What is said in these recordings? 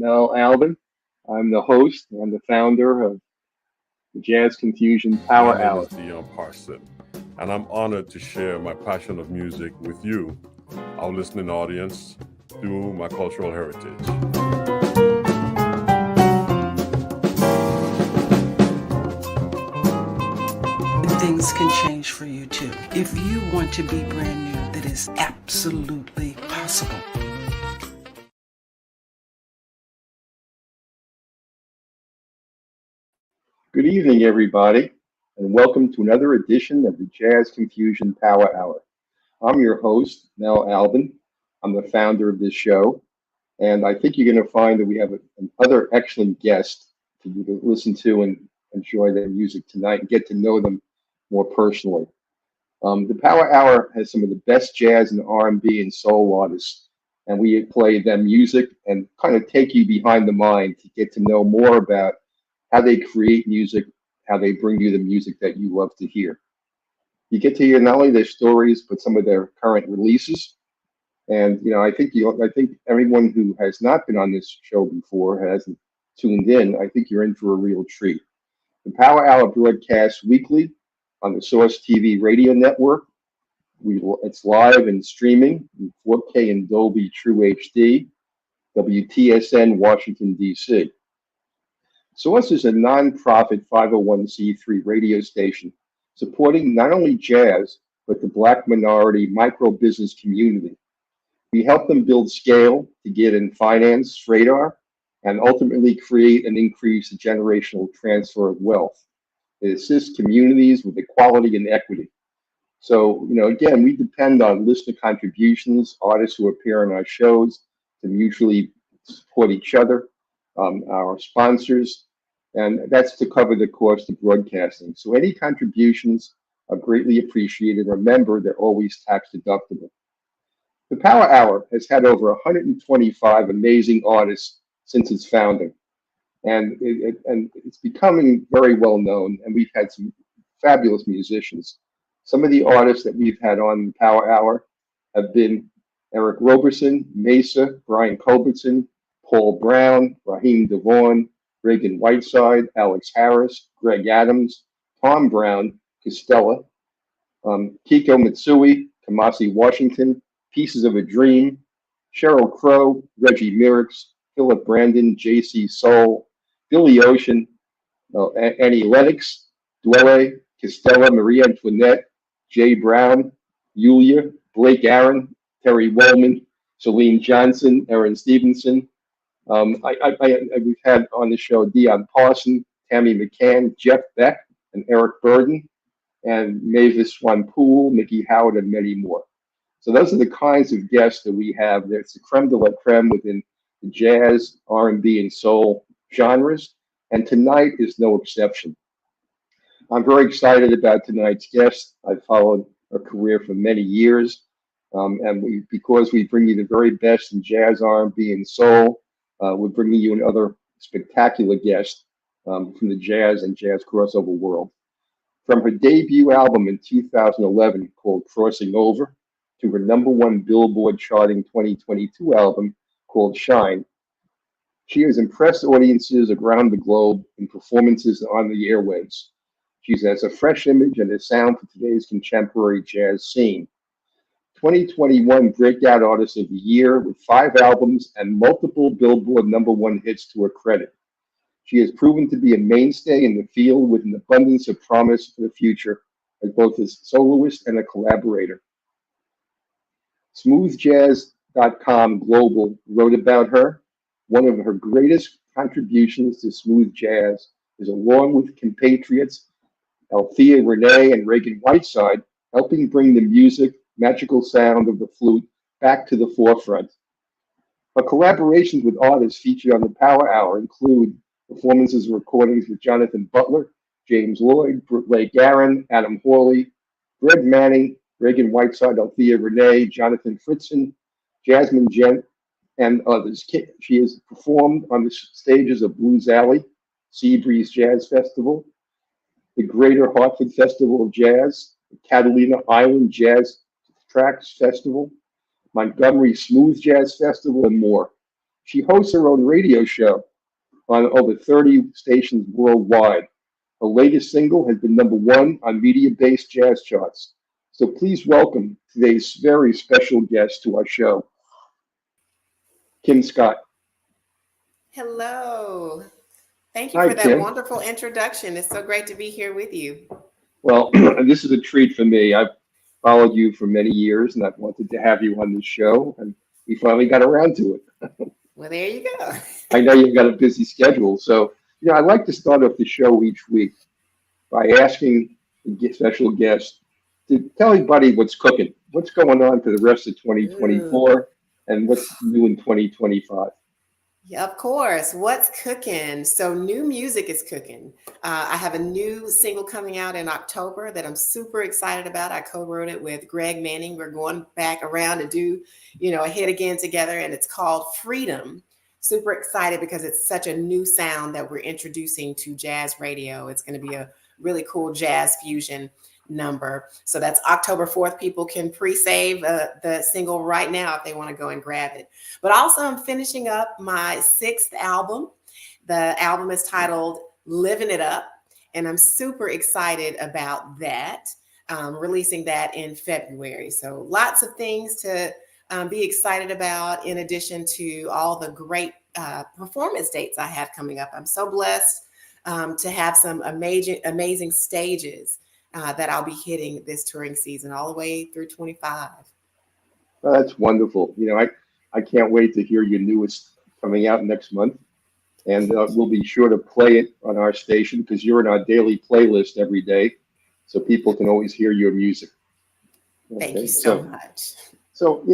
Mel Albin. I'm the host and the founder of the Jazz Confusion My Power name Hour. is Dion Parson, and I'm honored to share my passion of music with you, our listening audience, through my cultural heritage. Things can change for you too. If you want to be brand new, that is absolutely possible. Good evening, everybody, and welcome to another edition of the Jazz Confusion Power Hour. I'm your host, Mel Albin. I'm the founder of this show, and I think you're going to find that we have another excellent guest for you to listen to and enjoy their music tonight and get to know them more personally. The Power Hour has some of the best jazz and R&B and soul artists, and we play them music and kind of take you behind the mind to get to know more about how they create music, how they bring you the music that you love to hear. You get to hear not only their stories, but some of their current releases. And I think everyone who has not been on this show before, hasn't tuned in, I think you're in for a real treat. The Power Hour broadcasts weekly on the Source TV radio network. It's live and streaming in 4K and Dolby True HD, WTSN, Washington, D.C. Source is a nonprofit 501c3 radio station supporting not only jazz, but the Black minority micro business community. We help them build scale to get in finance radar and ultimately create and increase the generational transfer of wealth. It assists communities with equality and equity. So, again, we depend on listener contributions, artists who appear on our shows to mutually support each other, our sponsors, and that's to cover the cost of broadcasting. So any contributions are greatly appreciated. Remember, they're always tax deductible. The Power Hour has had over 125 amazing artists since its founding. And it's becoming very well known, and we've had some fabulous musicians. Some of the artists that we've had on the Power Hour have been Eric Roberson, Mesa, Brian Culbertson, Paul Brown, Raheem DeVaughn, Reagan Whiteside, Alex Harris, Greg Adams, Tom Brown, Costella, Kiko Mitsui, Kamasi Washington, Pieces of a Dream, Sheryl Crow, Reggie Merrickx, Philip Brandon, J.C. Soul, Billy Ocean, Annie Lennox, Dwelle, Costella, Marie Antoinette, Jay Brown, Yulia, Blake Aaron, Terry Wellman, Celine Johnson, Aaron Stevenson. We've had on the show Dion Parson, Tammy McCann, Jeff Beck, and Eric Burden, and Mavis Swanpool, Mickey Howard, and many more. So those are the kinds of guests that we have. It's the creme de la creme within the jazz, R&B, and soul genres, and tonight is no exception. I'm very excited about tonight's guest. I've followed her career for many years, because we bring you the very best in jazz, R&B, and soul, we're bringing you another spectacular guest from the jazz and jazz crossover world. From her debut album in 2011 called Crossing Over to her #1 Billboard charting 2022 album called Shine, she has impressed audiences around the globe in performances on the airwaves. She has a fresh image and a sound for today's contemporary jazz scene. 2021 Breakout Artist of the Year with 5 albums and multiple Billboard #1 hits to her credit. She has proven to be a mainstay in the field with an abundance of promise for the future as both a soloist and a collaborator. SmoothJazz.com Global wrote about her. One of her greatest contributions to smooth jazz is, along with compatriots Althea Renee and Reagan Whiteside, helping bring the music, magical sound of the flute back to the forefront. Her collaborations with artists featured on the Power Hour include performances and recordings with Jonathan Butler, James Lloyd, Blake Aaron, Adam Hawley, Greg Manning, Reagan Whiteside, Althea Renee, Jonathan Fritzen, Jazmin Ghent, and others. She has performed on the stages of Blues Alley, Seabreeze Jazz Festival, the Greater Hartford Festival of Jazz, the Catalina Island Jazz Tracks Festival, Montgomery Smooth Jazz Festival, and more. She hosts her own radio show on over 30 stations worldwide. Her latest single has been #1 on media-based jazz charts. So please welcome today's very special guest to our show, Kim Scott. Hello. Thank you Hi, for that Kim. wonderful introduction. It's so great to be here with you. Well, this is a treat for me. I've followed you for many years, and I've wanted to have you on the show, and we finally got around to it. Well, there you go. I know you've got a busy schedule, so I'd like to start off the show each week by asking the special guest to tell everybody what's cooking, what's going on for the rest of 2024, and what's new in 2025. Yeah, of course. What's cooking? So new music is cooking. I have a new single coming out in October that I'm super excited about. I co-wrote it with Greg Manning. We're going back around to do, a hit again together, and it's called Freedom. Super excited because it's such a new sound that we're introducing to jazz radio. It's going to be a really cool jazz fusion number. So that's October 4th. People can pre-save the single right now if they want to go and grab it. But also I'm finishing up my 6th album. The album is titled Living It Up, and I'm super excited about that. Releasing that in February. So lots of things to be excited about, in addition to all the great performance dates I have coming up. I'm so blessed to have some amazing stages that I'll be hitting this touring season all the way through 25. That's wonderful. I can't wait to hear your newest coming out next month. And we'll be sure to play it on our station because you're in our daily playlist every day. So people can always hear your music. Okay? Thank you so much. So,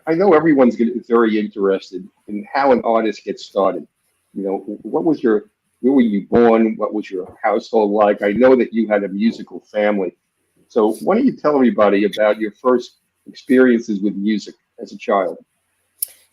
I know everyone's very interested in how an artist gets started. Where were you born? What was your household like? I know that you had a musical family. So why don't you tell everybody about your first experiences with music as a child?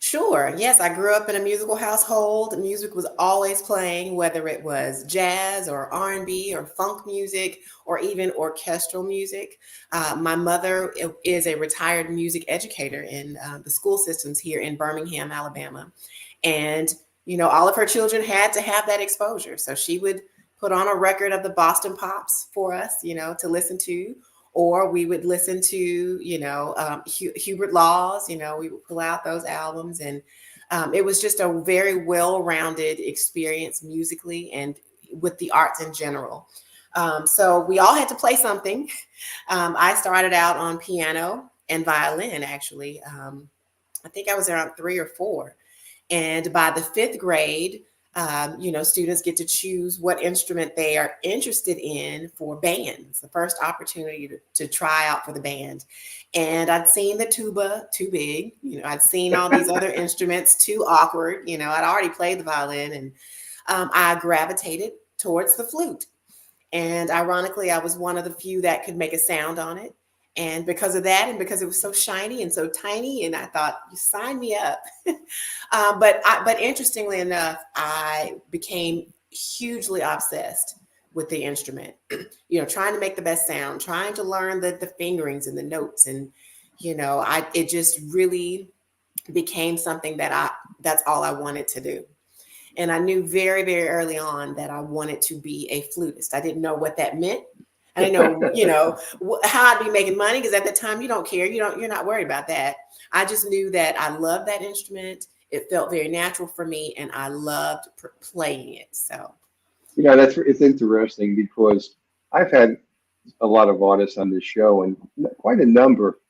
Sure. Yes, I grew up in a musical household. Music was always playing, whether it was jazz or R&B or funk music or even orchestral music. My mother is a retired music educator in the school systems here in Birmingham, Alabama. And all of her children had to have that exposure. So she would put on a record of the Boston Pops for us, to listen to, or we would listen to, Hubert Laws, we would pull out those albums. And it was just a very well-rounded experience musically and with the arts in general. So we all had to play something. I started out on piano and violin, actually. I think I was around 3 or 4. And by the 5th grade, students get to choose what instrument they are interested in for bands, the first opportunity to try out for the band. And I'd seen the tuba, too big. I'd seen all these other instruments, too awkward. I'd already played the violin, and I gravitated towards the flute. And ironically, I was one of the few that could make a sound on it. And because of that, and because it was so shiny and so tiny, and I thought, you sign me up. But interestingly enough, I became hugely obsessed with the instrument, trying to make the best sound, trying to learn the fingerings and the notes. And, it just really became something that's all I wanted to do. And I knew very, very early on that I wanted to be a flutist. I didn't know what that meant. I didn't know, how I'd be making money, because at the time you don't care. You're not worried about that. I just knew that I loved that instrument. It felt very natural for me, and I loved playing it. So, it's interesting because I've had a lot of artists on this show, and quite a number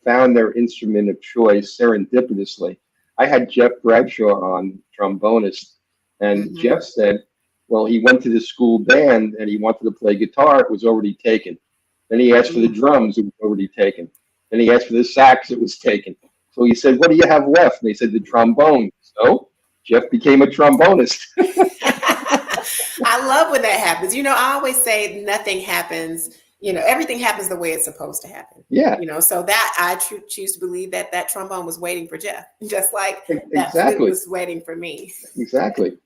found their instrument of choice serendipitously. I had Jeff Bradshaw on, trombonist, and Jeff said, well, he went to the school band and he wanted to play guitar. It was already taken. Then he asked for the drums. It was already taken. Then he asked for the sax. It was taken. So he said, what do you have left? And they said, the trombone. So Jeff became a trombonist. I love when that happens. I always say nothing happens. Everything happens the way it's supposed to happen. Yeah. So that I choose to believe that trombone was waiting for Jeff, just like that Exactly. flute was waiting for me. Exactly.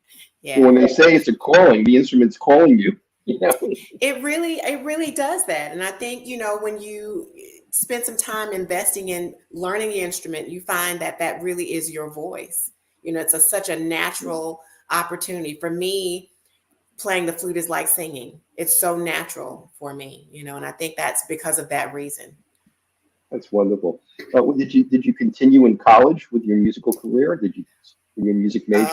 Yeah. So when they say it's a calling, the instrument's calling you. It really does that. And I think, when you spend some time investing in learning the instrument, you find that really is your voice. It's such a natural opportunity for me. Playing the flute is like singing. It's so natural for me, and I think that's because of that reason. That's wonderful. Did you continue in college with your musical career? Did you your music major?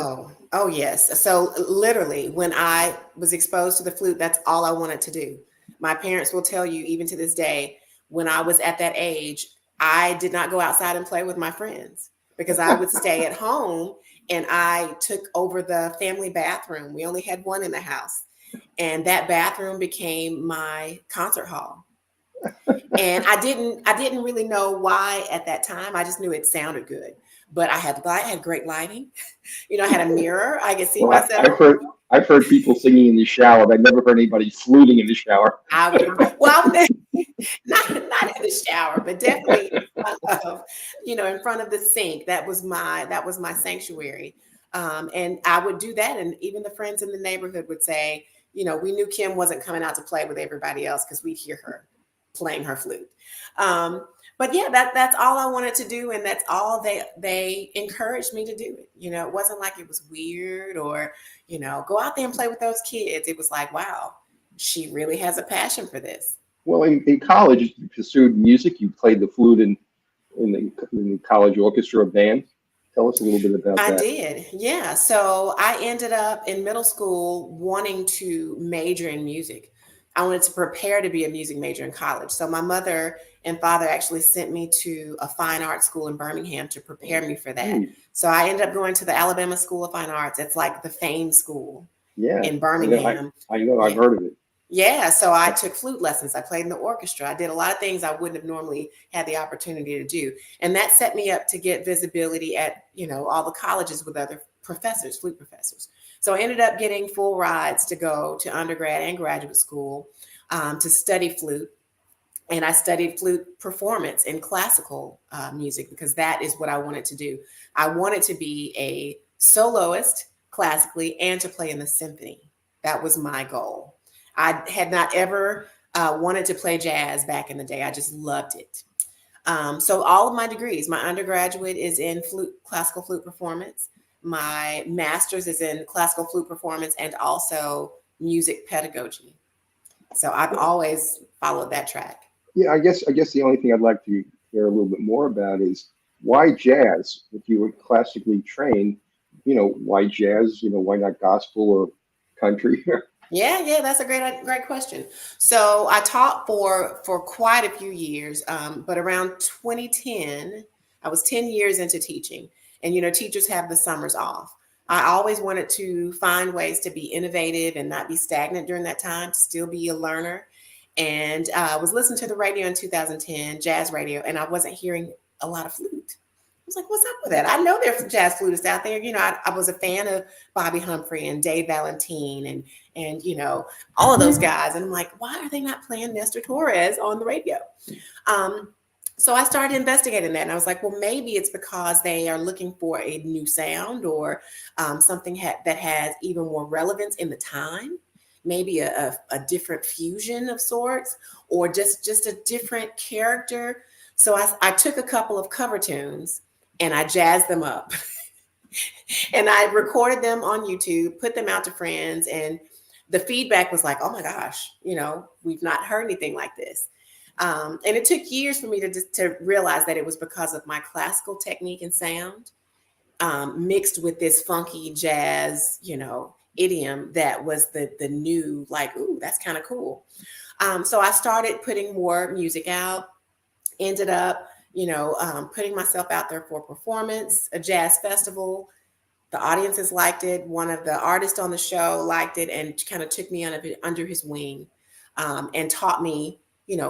Oh yes. So literally, when I was exposed to the flute, that's all I wanted to do. My parents will tell you, even to this day, when I was at that age, I did not go outside and play with my friends because I would stay at home, and I took over the family bathroom. We only had one in the house, and that bathroom became my concert hall. And I didn't really know why at that time. I just knew it sounded good. But I had great lighting. I had a mirror. I could see Well, myself. I've heard people singing in the shower, but I've never heard anybody fluting in the shower. I was not in the shower, but definitely in front of the sink. That was my sanctuary. And I would do that. And even the friends in the neighborhood would say, we knew Kim wasn't coming out to play with everybody else because we'd hear her playing her flute. But yeah, that's all I wanted to do. And that's all they encouraged me to do it. It wasn't like it was weird or, go out there and play with those kids. It was like, wow, she really has a passion for this. Well, in college, you pursued music. You played the flute in the college orchestra or band. Tell us a little bit about that. I did. Yeah. So I ended up in middle school wanting to major in music. I wanted to prepare to be a music major in college. So my mother and father actually sent me to a fine arts school in Birmingham to prepare me for that. So I ended up going to the Alabama School of Fine Arts. It's like the famed school in Birmingham. I know. I've heard of it. Yeah. So I took flute lessons. I played in the orchestra. I did a lot of things I wouldn't have normally had the opportunity to do. And that set me up to get visibility at, all the colleges with other professors, flute professors. So I ended up getting full rides to go to undergrad and graduate school to study flute. And I studied flute performance in classical music because that is what I wanted to do. I wanted to be a soloist classically and to play in the symphony. That was my goal. I had not ever wanted to play jazz back in the day. I just loved it. So all of my degrees, my undergraduate is in classical flute performance. My master's is in classical flute performance and also music pedagogy. So I've always followed that track. Yeah, I guess the only thing I'd like to hear a little bit more about is why jazz? If you were classically trained, why jazz? Why not gospel or country? Yeah, that's a great question. So I taught for quite a few years, but around 2010, I was 10 years into teaching. And, teachers have the summers off. I always wanted to find ways to be innovative and not be stagnant during that time, to still be a learner. And I was listening to the radio in 2010, jazz radio, and I wasn't hearing a lot of flute. I was like, what's up with that? I know there's jazz flutists out there. I was a fan of Bobby Humphrey and Dave Valentine and all of those guys. And I'm like, why are they not playing Nestor Torres on the radio? So I started investigating that, and I was like, well, maybe it's because they are looking for a new sound or something that has even more relevance in the time, maybe a different fusion of sorts, or just a different character. So I took a couple of cover tunes and I jazzed them up and I recorded them on YouTube, put them out to friends, and the feedback was like, oh my gosh, we've not heard anything like this. And it took years for me to realize that it was because of my classical technique and sound mixed with this funky jazz, idiom that was the new, like, ooh, that's kind of cool. So I started putting more music out, ended up, putting myself out there for performance, a jazz festival. The audiences liked it. One of the artists on the show liked it and kind of took me under his wing and taught me,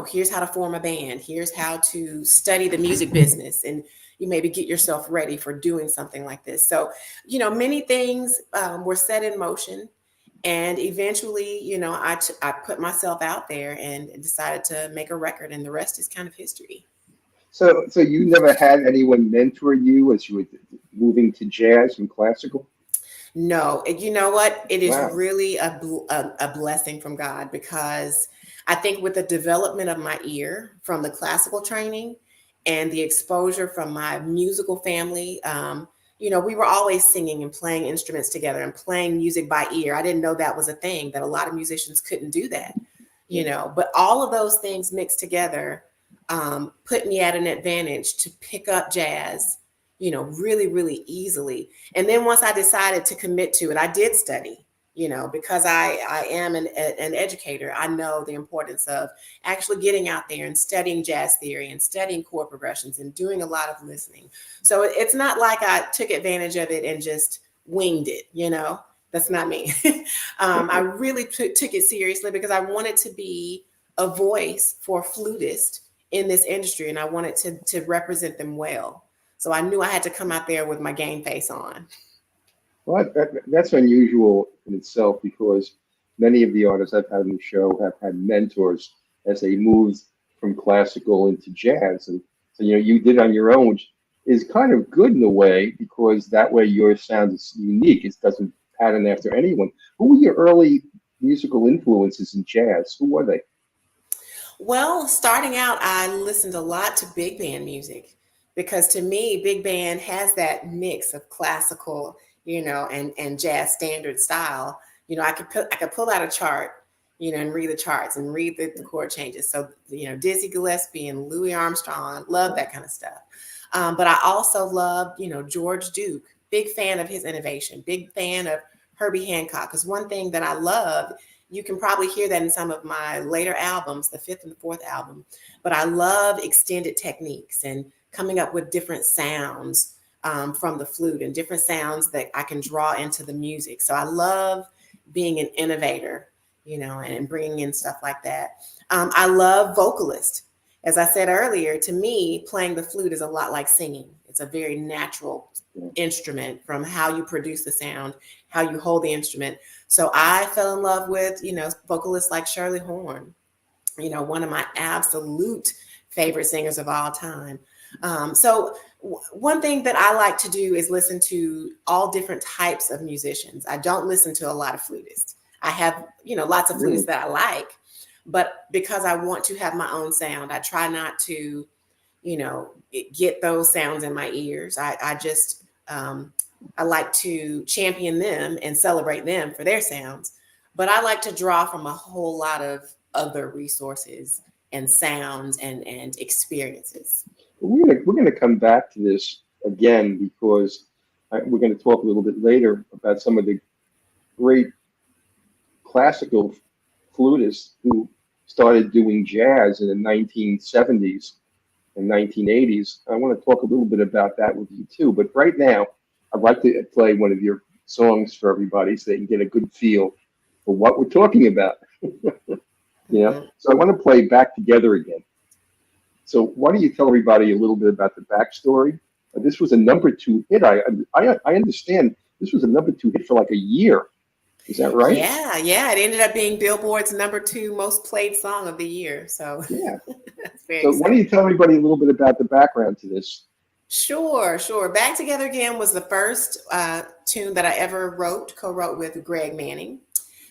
here's how to form a band. Here's how to study the music business and you maybe get yourself ready for doing something like this. So, many things were set in motion. And eventually, I put myself out there and decided to make a record, and the rest is kind of history. So you never had anyone mentor you as you were moving to jazz and classical? No, you know what? It is really a blessing from God, because I think with the development of my ear from the classical training and the exposure from my musical family, we were always singing and playing instruments together and playing music by ear. I didn't know that was a thing, that a lot of musicians couldn't do that, but all of those things mixed together put me at an advantage to pick up jazz, really, really easily. And then once I decided to commit to it, I did study, because I am an educator. I know the importance of actually getting out there and studying jazz theory and studying chord progressions and doing a lot of listening. So it's not like I took advantage of it and just winged it, That's not me. I really took it seriously because I wanted to be a voice for flutists in this industry, and I wanted to represent them well. So I knew I had to come out there with my game face on. Well, that's unusual in itself, because many of the artists I've had on the show have had mentors as they moved from classical into jazz. And so, you did on your own, which is kind of good in a way, because that way your sound is unique. It doesn't pattern after anyone. Who were your early musical influences in jazz? Who were they? Well, starting out, I listened a lot to big band music, because to me, big band has that mix of classical, and jazz standard style. I could pull out a chart, and read the charts and read the chord changes. So, Dizzy Gillespie and Louis Armstrong, love that kind of stuff. But I also love, George Duke, big fan of his innovation, big fan of Herbie Hancock. Because one thing that I love, you can probably hear that in some of my later albums, the 5th and the 4th album, but I love extended techniques and coming up with different sounds from the flute and different sounds that I can draw into the music. So I love being an innovator, and bringing in stuff like that. I love vocalists. As I said earlier, to me, playing the flute is a lot like singing. It's a very natural instrument, from how you produce the sound, how you hold the instrument. So I fell in love with, vocalists like Shirley Horn, one of my absolute favorite singers of all time. So one thing that I like to do is listen to all different types of musicians. I don't listen to a lot of flutists. I have, lots of flutists that I like, but because I want to have my own sound, I try not to, get those sounds in my ears. I like to champion them and celebrate them for their sounds, but I like to draw from a whole lot of other resources and sounds and experiences. We're going to come back to this again, because we're going to talk a little bit later about some of the great classical flutists who started doing jazz in the 1970s and 1980s. I want to talk a little bit about that with you too. But right now, I'd like to play one of your songs for everybody so they can get a good feel for what we're talking about. So I want to play Back Together Again. So why don't you tell everybody a little bit about the backstory? This was a #2 hit. I understand this was a #2 hit for like a year. Is that right? Yeah. It ended up being Billboard's #2 most played song of the year. So yeah. That's very so exciting. Why don't you tell everybody a little bit about the background to this? Sure. Back Together Again was the first tune that I ever co-wrote with Greg Manning.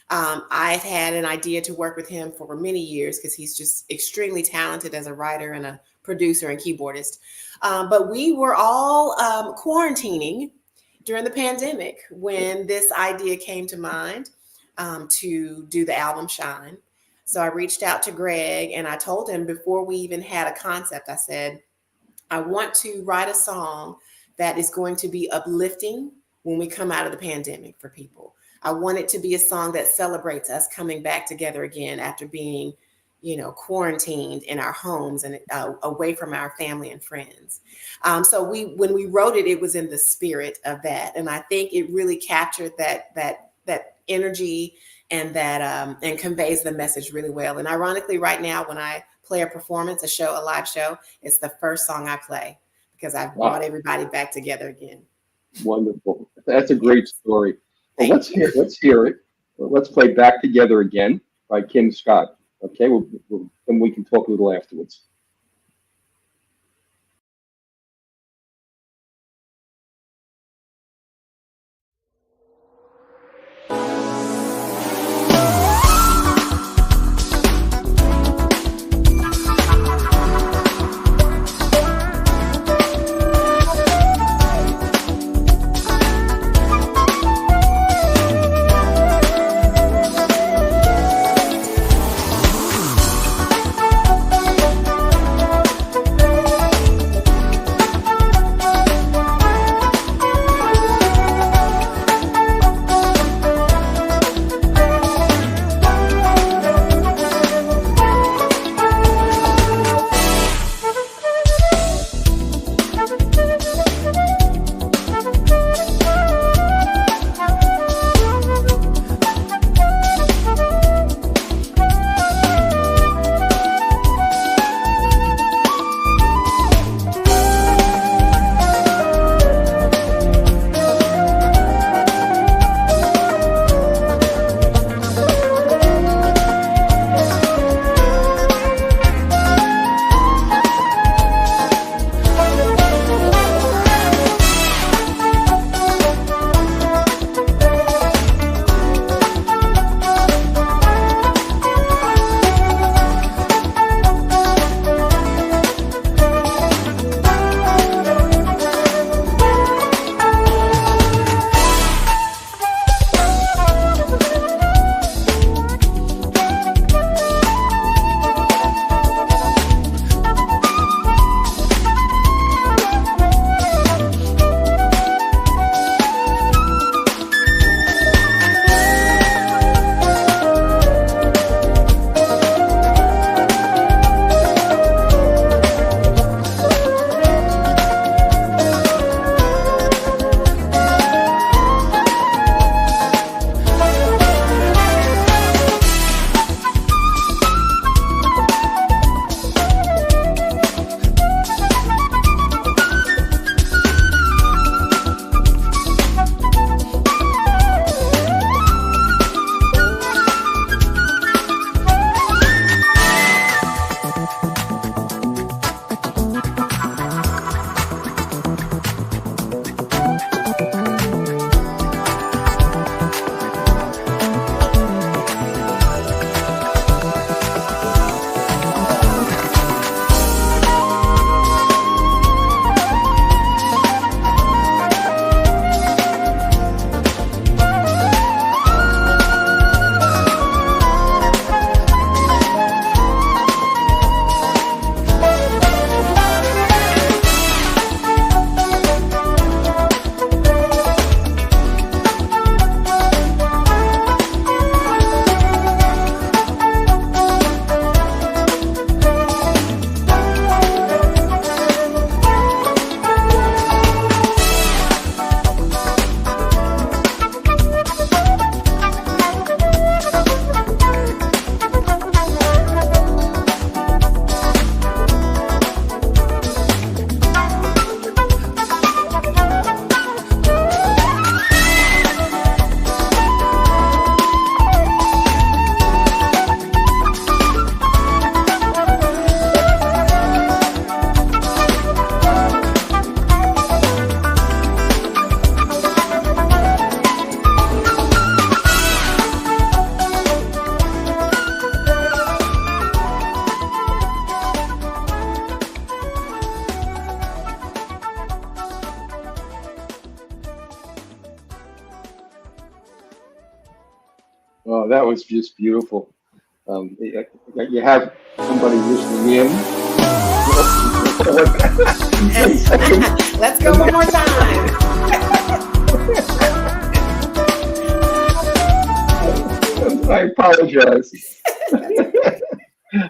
I've had an idea to work with him for many years because he's just extremely talented as a writer and a producer and keyboardist. But we were all quarantining during the pandemic when this idea came to mind to do the album Shine. So I reached out to Greg and I told him, before we even had a concept, I said, I want to write a song that is going to be uplifting when we come out of the pandemic for people. I want it to be a song that celebrates us coming back together again after being, quarantined in our homes and away from our family and friends. So when we wrote it, it was in the spirit of that. And I think it really captured that energy and that and conveys the message really well. And ironically, right now, when I play a performance, a live show, it's the first song I play because I've brought everybody back together again. Wonderful. That's a great story. Well, let's hear it. Let's play Back Together Again by Kim Scott. Okay, and we can talk a little afterwards. Oh, that was just beautiful. You have somebody listening in. One second. Let's go one more time. I apologize.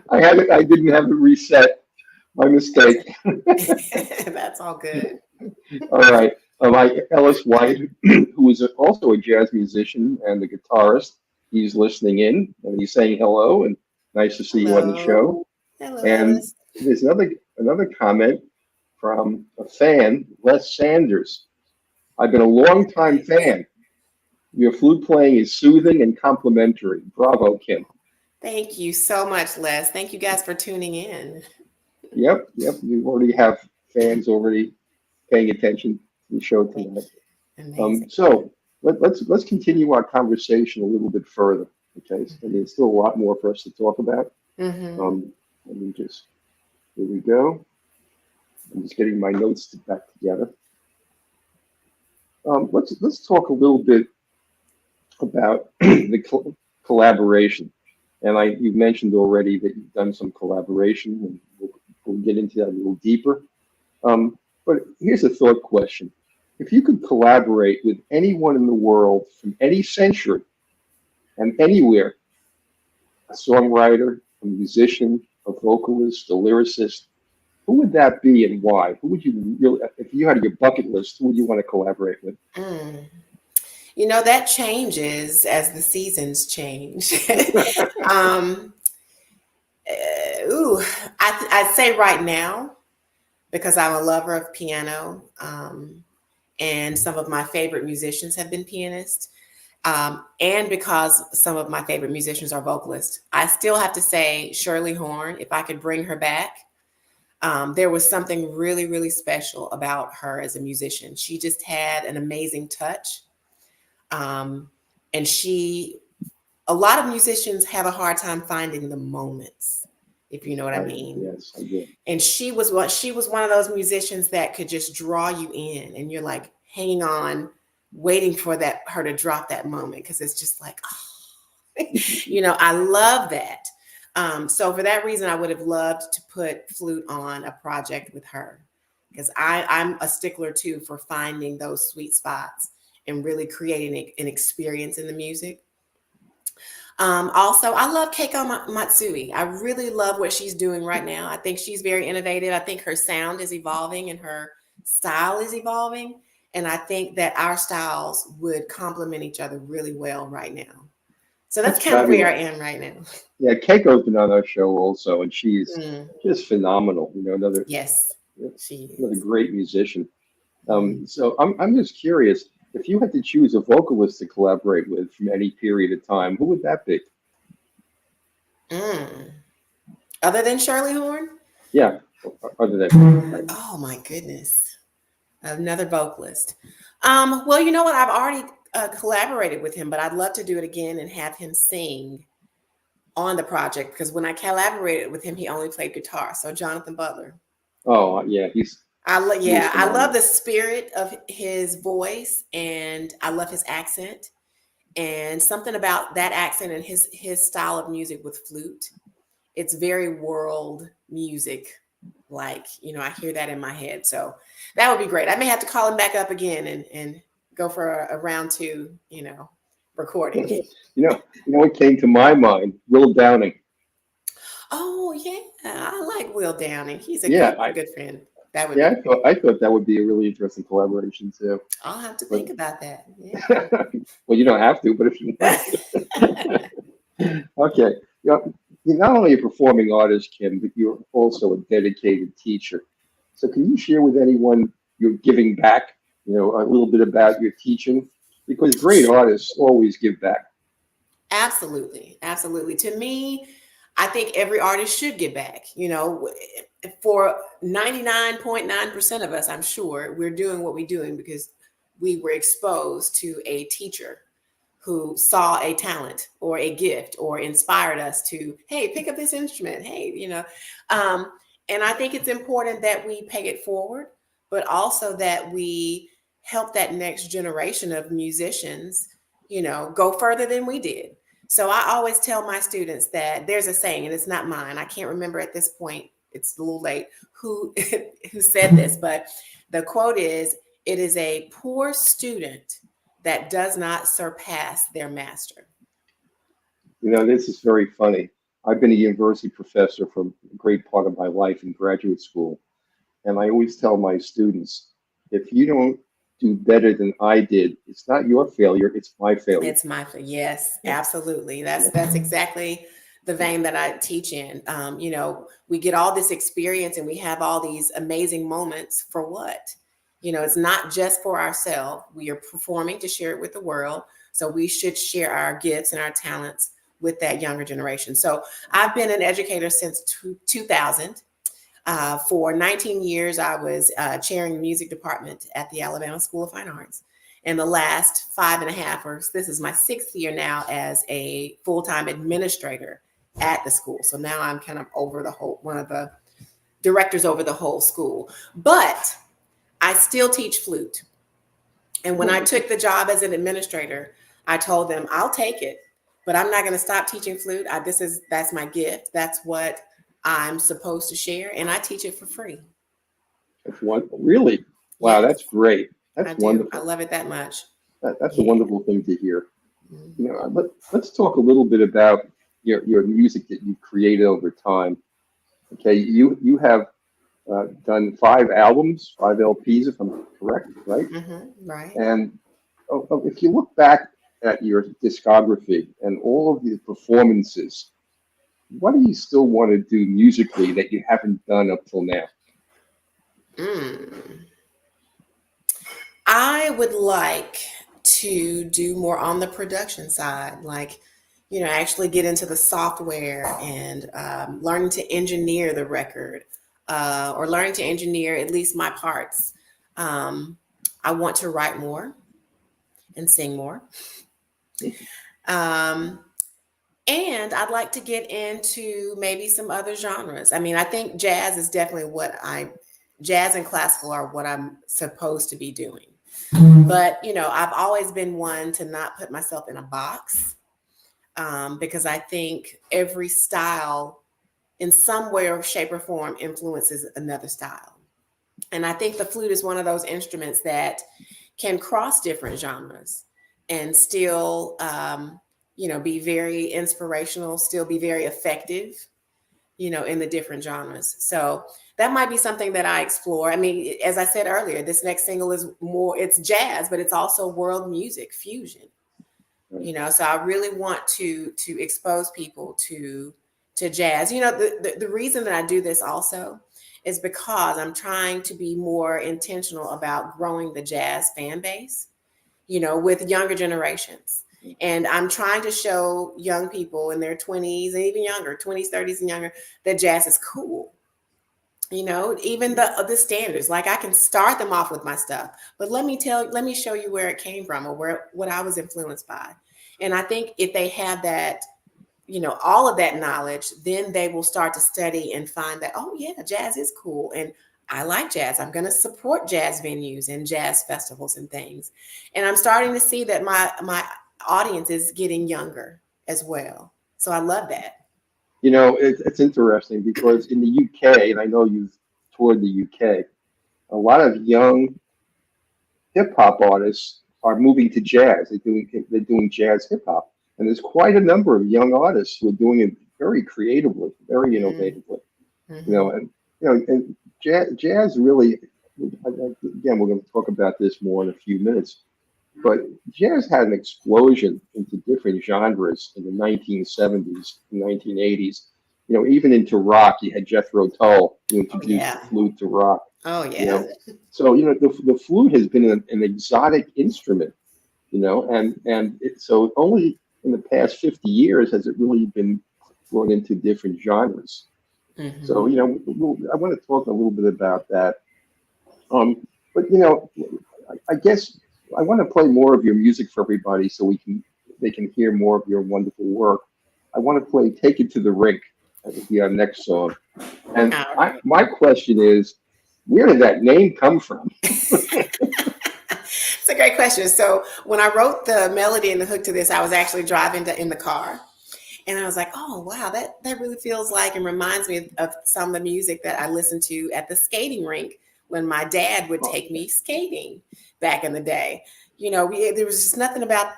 I didn't have it reset. My mistake. That's all good. All right. Ellis White, who is also a jazz musician and a guitarist, he's listening in and he's saying hello and nice to see you on the show. Hello, And Ellis. there's another comment from a fan, Les Sanders. I've been a long time fan. Your flute playing is soothing and complimentary. Bravo, Kim. Thank you so much, Les. Thank you guys for tuning in. Yep. You already have fans already paying attention to the show tonight. Amazing. So let's continue our conversation a little bit further. Okay, so there's still a lot more for us to talk about. Mm-hmm. Let me just, here we go. I'm just getting my notes back together. Let's talk a little bit about the collaboration. And you mentioned already that you've done some collaboration, and we'll get into that a little deeper. But here's a thought question. If you could collaborate with anyone in the world from any century and anywhere, a songwriter, a musician, a vocalist, a lyricist, who would that be and why? Who would you really, if you had your bucket list, who would you want to collaborate with? You know, that changes as the seasons change. I'd say right now, because I'm a lover of piano, and some of my favorite musicians have been pianists, and because some of my favorite musicians are vocalists, I still have to say Shirley Horn, if I could bring her back. There was something really, really special about her as a musician. She just had an amazing touch. And a lot of musicians have a hard time finding the moments, if you know what I mean. Yes, I do. And she was one of those musicians that could just draw you in, and you're like hanging on, waiting for her to drop that moment, because it's just like, oh. I love that. So for that reason, I would have loved to put flute on a project with her, because I'm a stickler too for finding those sweet spots and really creating an experience in the music. Also, I love Keiko Matsui. I really love what she's doing right now. I think she's very innovative. I think her sound is evolving and her style is evolving. And I think that our styles would complement each other really well right now. So that's kind of where I am right now. Yeah, Keiko's been on our show also, and she's just phenomenal. Another great musician. So I'm just curious, if you had to choose a vocalist to collaborate with from any period of time, who would that be? Other than Shirley Horn? Yeah, other than. Oh my goodness, another vocalist. Well, you know what? I've already collaborated with him, but I'd love to do it again and have him sing on the project, because when I collaborated with him, he only played guitar. So Jonathan Butler. Oh yeah, I love the spirit of his voice, and I love his accent, and something about that accent and his style of music with flute. It's very world music. Like, I hear that in my head. So that would be great. I may have to call him back up again and go for a round two, recording. What came to my mind? Will Downing. Oh yeah, I like Will Downing. He's a good friend. That would I thought that would be a really interesting collaboration too. I'll have to think about that. Yeah. Well, you don't have to, but if you want to. Okay. You're not only a performing artist, Kim, but you're also a dedicated teacher. So can you share with anyone you're giving back, a little bit about your teaching? Because great artists always give back. Absolutely. Absolutely. To me, I think every artist should give back. For 99.9% of us, I'm sure we're doing what we're doing because we were exposed to a teacher who saw a talent or a gift or inspired us to, hey, pick up this instrument. Hey, and I think it's important that we pay it forward, but also that we help that next generation of musicians, go further than we did. So I always tell my students that there's a saying, and it's not mine. I can't remember at this point. It's a little late. Who who said this? But the quote is, "It is a poor student that does not surpass their master." This is very funny. I've been a university professor for a great part of my life in graduate school. And I always tell my students, if you don't do better than I did, it's not your failure, it's my failure. It's my yes, absolutely. That's exactly the vein that I teach in. We get all this experience and we have all these amazing moments for what? It's not just for ourselves. We are performing to share it with the world. So we should share our gifts and our talents with that younger generation. So I've been an educator since 2000. For 19 years, I was chairing the music department at the Alabama School of Fine Arts. And the last 5.5, or this is my 6th year now as a full-time administrator at the school. So now I'm kind of over one of the directors over the whole school. But I still teach flute. And when I took the job as an administrator, I told them, I'll take it, but I'm not going to stop teaching flute. That's my gift. That's what I'm supposed to share, and I teach it for free. That's really? Wow, yes. That's great. That's wonderful. I love it that much. That's a wonderful thing to hear. Let's talk a little bit about your music that you've created over time. Okay, you have done 5 albums, 5 LPs, if I'm correct, right? Mm-hmm, right. And if you look back at your discography and all of the performances, what do you still want to do musically that you haven't done up till now? I would like to do more on the production side, like, actually get into the software and learning to engineer the record, or learning to engineer at least my parts. I want to write more and sing more. And I'd like to get into maybe some other genres. I mean, I think jazz is definitely jazz and classical are what I'm supposed to be doing. But, I've always been one to not put myself in a box, because I think every style in some way or shape or form influences another style. And I think the flute is one of those instruments that can cross different genres and still, be very inspirational, still be very effective, in the different genres. So that might be something that I explore. I mean, as I said earlier, this next single is it's jazz, but it's also world music fusion, so I really want to expose people to jazz. The reason that I do this also is because I'm trying to be more intentional about growing the jazz fan base, with younger generations. And I'm trying to show young people in their 20s and even younger, 20s, 30s and younger, that jazz is cool. Even the standards, like I can start them off with my stuff, but let me show you where it came from or what I was influenced by. And I think if they have that, all of that knowledge, then they will start to study and find that, oh yeah, jazz is cool. And I like jazz. I'm going to support jazz venues and jazz festivals and things. And I'm starting to see that my audience is getting younger as well. So I love that. It's interesting because in the UK, and I know you've toured the UK, a lot of young hip hop artists are moving to jazz. They're doing jazz hip hop, and there's quite a number of young artists who are doing it very creatively, very innovatively. Mm-hmm. And jazz really. Again, we're going to talk about this more in a few minutes. But jazz had an explosion into different genres in the 1970s, 1980s. Even into rock, you had Jethro Tull who introduced the flute to rock. Oh yeah. So the flute has been an exotic instrument. So only in the past 50 years has it really been brought into different genres. Mm-hmm. So I want to talk a little bit about that. But I guess I want to play more of your music for everybody so they can hear more of your wonderful work. I want to play "Take It to the Rink" as our next song. And my question is, where did that name come from? It's a great question. So when I wrote the melody and the hook to this, I was actually driving in the car. And I was like, oh, wow, that really feels like and reminds me of some of the music that I listened to at the skating rink when my dad would take me skating back in the day. You know, there was just nothing about,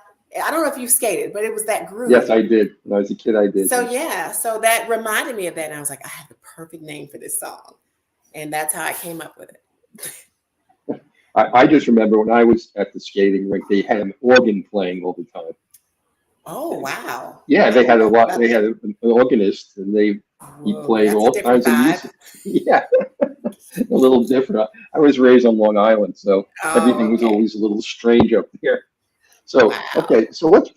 I don't know if you skated, but it was that groove. Yes, I did. When I was a kid, I did. So, yeah, so that reminded me of that. And I was like, I have the perfect name for this song. And that's how I came up with it. I just remember when I was at the skating rink, they had an organ playing all the time. Oh, wow. Yeah, they had they had an organist, and he played all kinds of music. Yeah, a little different. I was raised on Long Island, so everything was always a little strange up there. So, okay, so let's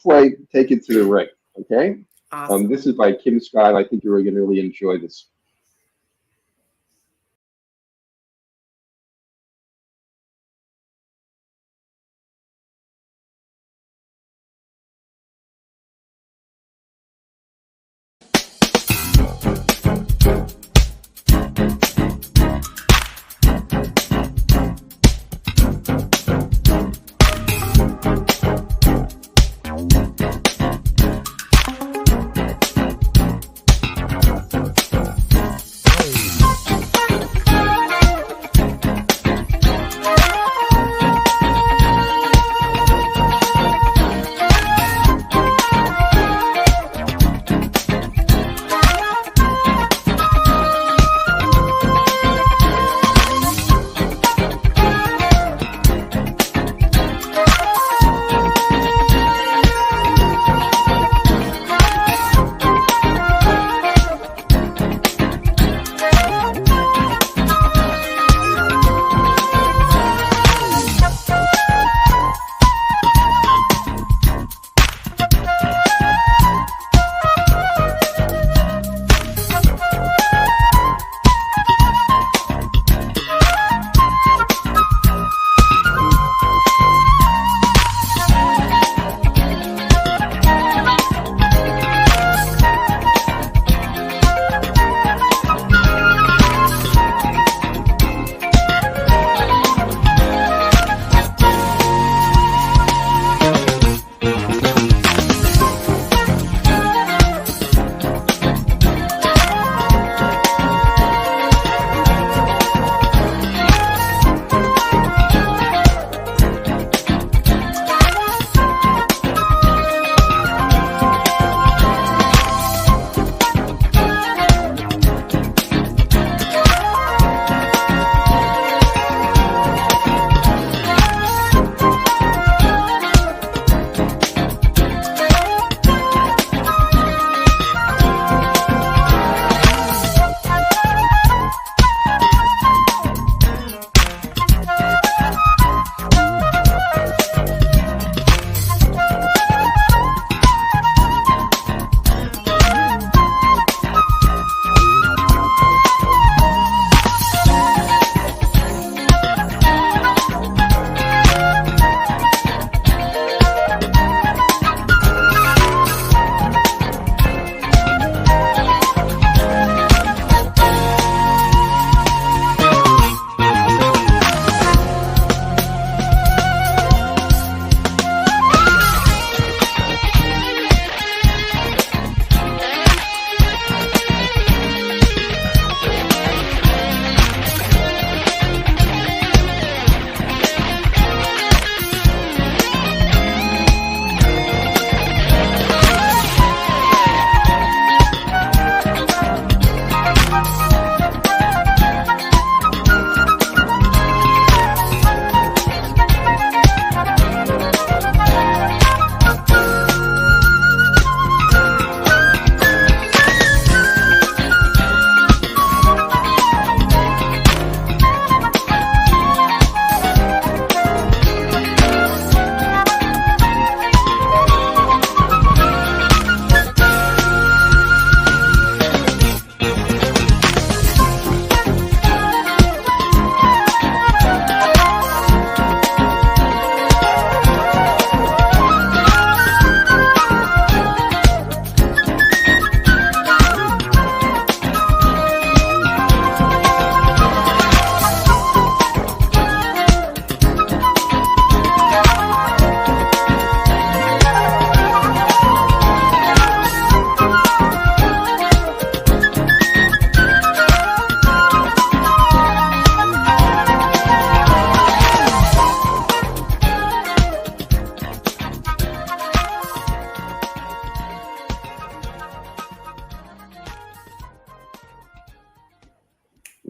Take It to the Ring, okay? Awesome. This is by Kim Scott. I think you're going to really enjoy this.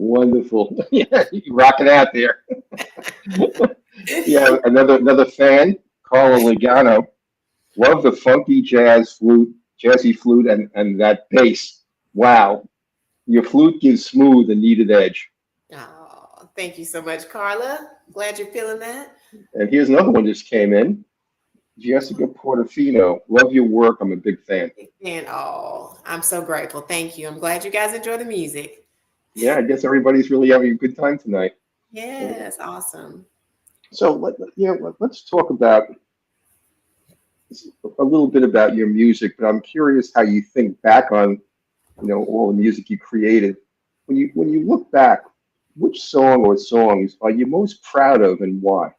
Wonderful. Yeah, you rock it out there. Yeah, another fan, Carlo Logano. Love the funky jazzy flute, and that bass. Wow, your flute gives smooth and needed edge. Oh, thank you so much, Carla. Glad you're feeling that. And here's another one just came in. Jessica Portofino. Love your work. I'm a big fan. And oh, I'm so grateful. Thank you. I'm glad you guys enjoy the music. Yeah, I guess everybody's really having a good time tonight. Yes, awesome. So let's talk about a little bit about your music, but I'm curious how you think back on, all the music you created. When you look back, which song or songs are you most proud of and why?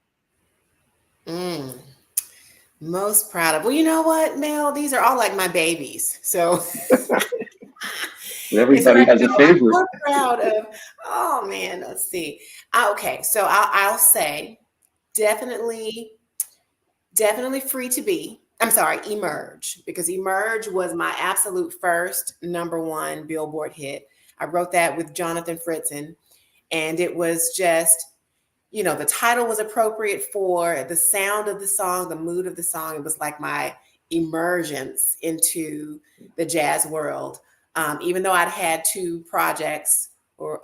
Most proud of. Well, you know what, Mel? These are all like my babies. So Everybody has a favorite. I'm proud of. Oh man, let's see. Okay, so I'll say definitely Free to Be. I'm sorry, Emerge, because Emerge was my absolute first #1 Billboard hit. I wrote that with Jonathan Fritzen, and it was just, the title was appropriate for the sound of the song, the mood of the song. It was like my emergence into the jazz world. Even though I'd had 2 projects or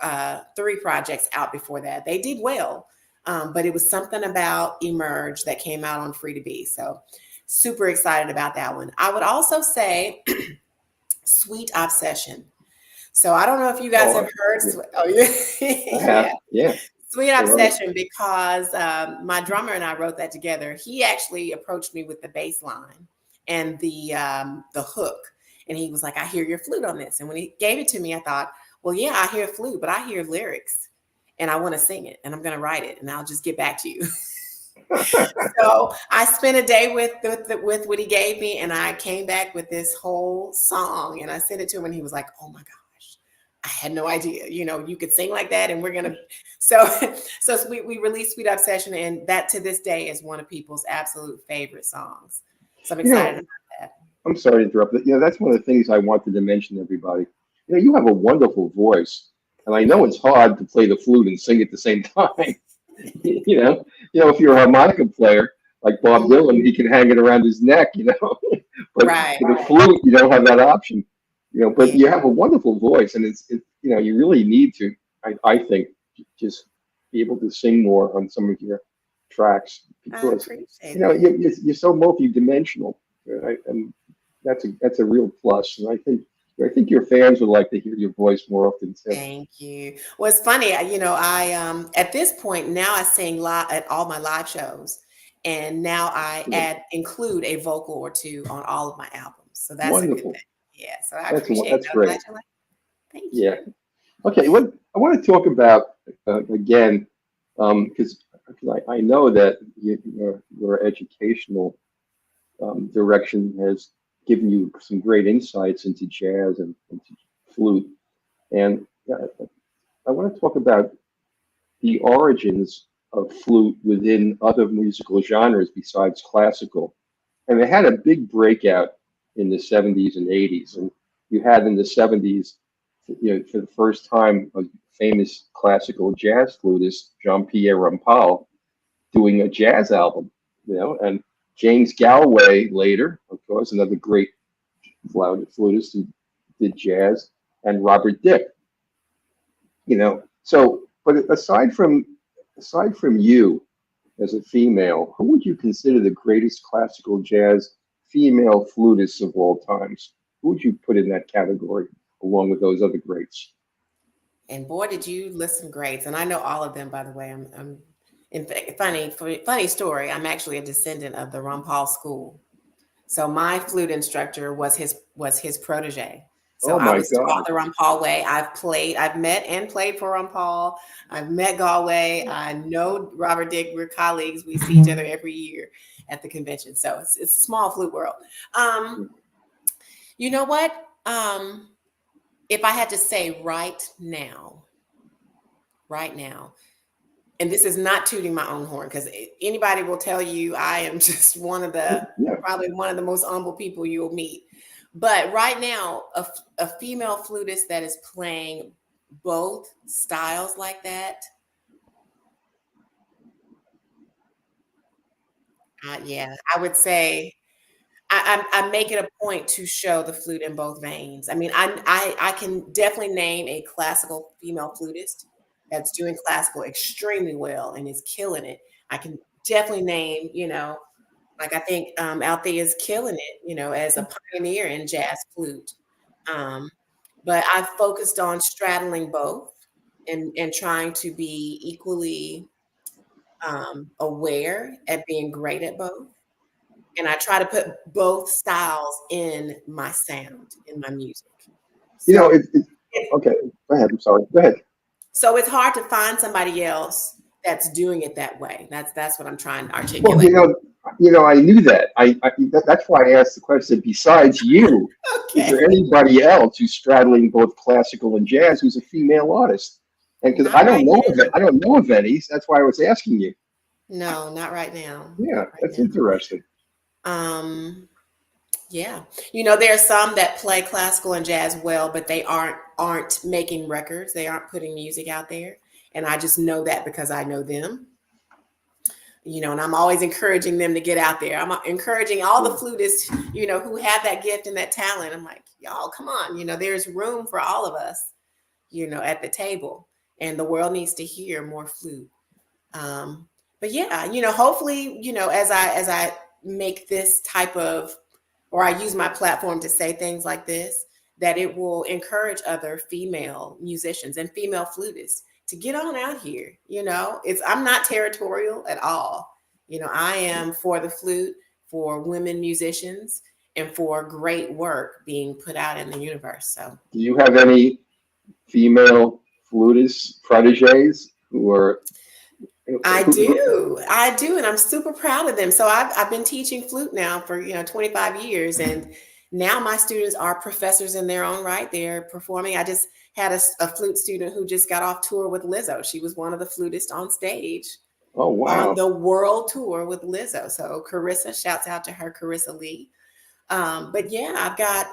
3 projects out before that, they did well. But it was something about Emerge that came out on Free to Be. So super excited about that one. I would also say Sweet Obsession. So I don't know if you guys have heard. Yeah. Sweet Obsession, because my drummer and I wrote that together. He actually approached me with the bass line and the hook. And he was like, I hear your flute on this. And when he gave it to me, I thought, well, yeah, I hear flute, but I hear lyrics and I want to sing it and I'm going to write it and I'll just get back to you. So I spent a day with what he gave me, and I came back with this whole song and I sent it to him and he was like, oh my gosh, I had no idea, you could sing like that. And we're going to, so we released Sweet Obsession, and that to this day is one of people's absolute favorite songs. So I'm excited about that. I'm sorry to interrupt. That's one of the things I wanted to mention to everybody. You have a wonderful voice, and I know it's hard to play the flute and sing at the same time. If you're a harmonica player like Bob Dylan, he can hang it around his neck, But right, for the flute, you don't have that option. But you have a wonderful voice, and it's you really need to, I think, just be able to sing more on some of your tracks, because you're so multi-dimensional, right? And that's a real plus. And I think your fans would like to hear your voice more often too. Thank you. Well, it's funny, I at this point now I sing live at all my live shows, and now I include a vocal or 2 on all of my albums. So that's wonderful. A good thing. Yeah. So I appreciate that's that. great. Thank you. Yeah. Okay. What I want to talk about again, because I know that your educational direction has given you some great insights into jazz and into flute. And I want to talk about the origins of flute within other musical genres besides classical. And it had a big breakout in the 70s and 80s. And you had in the 70s, for the first time, a famous classical jazz flutist, Jean-Pierre Rampal, doing a jazz album, and James Galway later, of course, another great flutist who did jazz, and Robert Dick. So, but aside from you as a female, who would you consider the greatest classical jazz female flutists of all times? Who would you put in that category along with those other greats? And boy, did you list some greats. And I know all of them, by the way. I'm in fact, funny story. I'm actually a descendant of the Rampal school. So my flute instructor was his protege. So I was taught the Rampal way. I've met and played for Rampal. I've met Galway. I know Robert Dick. We're colleagues. We see each other every year at the convention. So it's a small flute world. You know what? If I had to say right now, and this is not tooting my own horn, because anybody will tell you I am just probably one of the most humble people you'll meet. But right now, a female flutist that is playing both styles like that. Yeah, I would say I make it a point to show the flute in both veins. I mean, I can definitely name a classical female flutist that's doing classical extremely well and is killing it. I can definitely name, like I think Althea is killing it, as a pioneer in jazz flute. Um, but I've focused on straddling both and trying to be equally aware at being great at both. And I try to put both styles in my sound, in my music. You know, So, okay, go ahead. I'm sorry. Go ahead. so it's hard to find somebody else that's doing it that way. That's what I'm trying to Well, articulate. I knew that. That's why I asked the question. Besides you, is there Okay. anybody else who's straddling both classical and jazz who's a female artist? And because Not right now. I don't know of any. That's why I was asking you. No, not right now. Yeah, Not right that's now. interesting. Yeah. There are some that play classical and jazz well, but they aren't making records. They aren't putting music out there. And I just know that because I know them. And I'm always encouraging them to get out there. I'm encouraging all the flutists, who have that gift and that talent. I'm like, y'all, come on. There's room for all of us, at the table. And the world needs to hear more flute. But yeah, hopefully, as I make this type of, or I use my platform to say things like this, that it will encourage other female musicians and female flutists to get on out here. I'm not territorial at all. I am for the flute, for women musicians, and for great work being put out in the universe. So, Do you have any female flutist proteges who are? I do, and I'm super proud of them. So I've been teaching flute now for 25 years, and now my students are professors in their own right. They're performing. I just had a flute student who just got off tour with Lizzo. She was one of the flutists on stage Oh, wow. on the world tour with Lizzo. So Carissa, shouts out to her, Carissa Lee. But yeah, I've got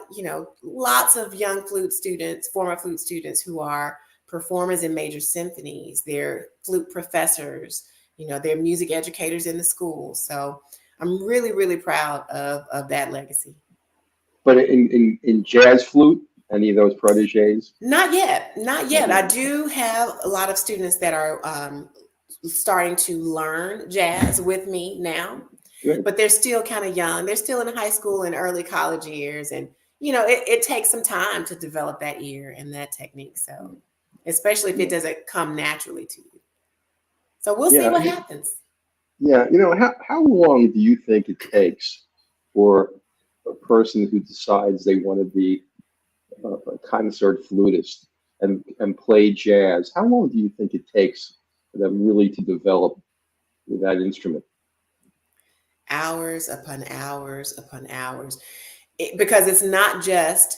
lots of young flute students, former flute students who are performers in major symphonies. They're flute professors. They're music educators in the schools. So I'm really, really proud of that legacy. But in jazz flute, any of those proteges? Not yet. I do have a lot of students that are starting to learn jazz with me now. Good. But they're still kind of young. They're still in high school and early college years. And, it takes some time to develop that ear and that technique. So, especially if it doesn't come naturally to you. So we'll see what happens. Yeah. How long do you think it takes for a person who decides they want to be a concert flutist and play jazz? How long do you think it takes for them really to develop that instrument? Hours upon hours upon hours. Because it's not just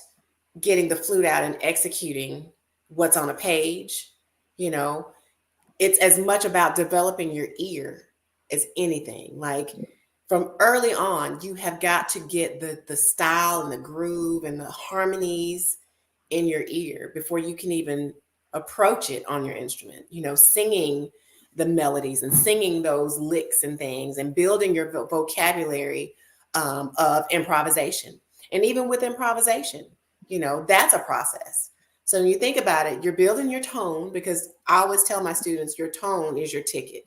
getting the flute out and executing what's on a page. It's as much about developing your ear as anything. Like from early on, you have got to get the style and the groove and the harmonies in your ear before you can even approach it on your instrument. Singing the melodies and singing those licks and things and building your vocabulary of improvisation. And even with improvisation, that's a process. So when you think about it, you're building your tone, because I always tell my students, your tone is your ticket.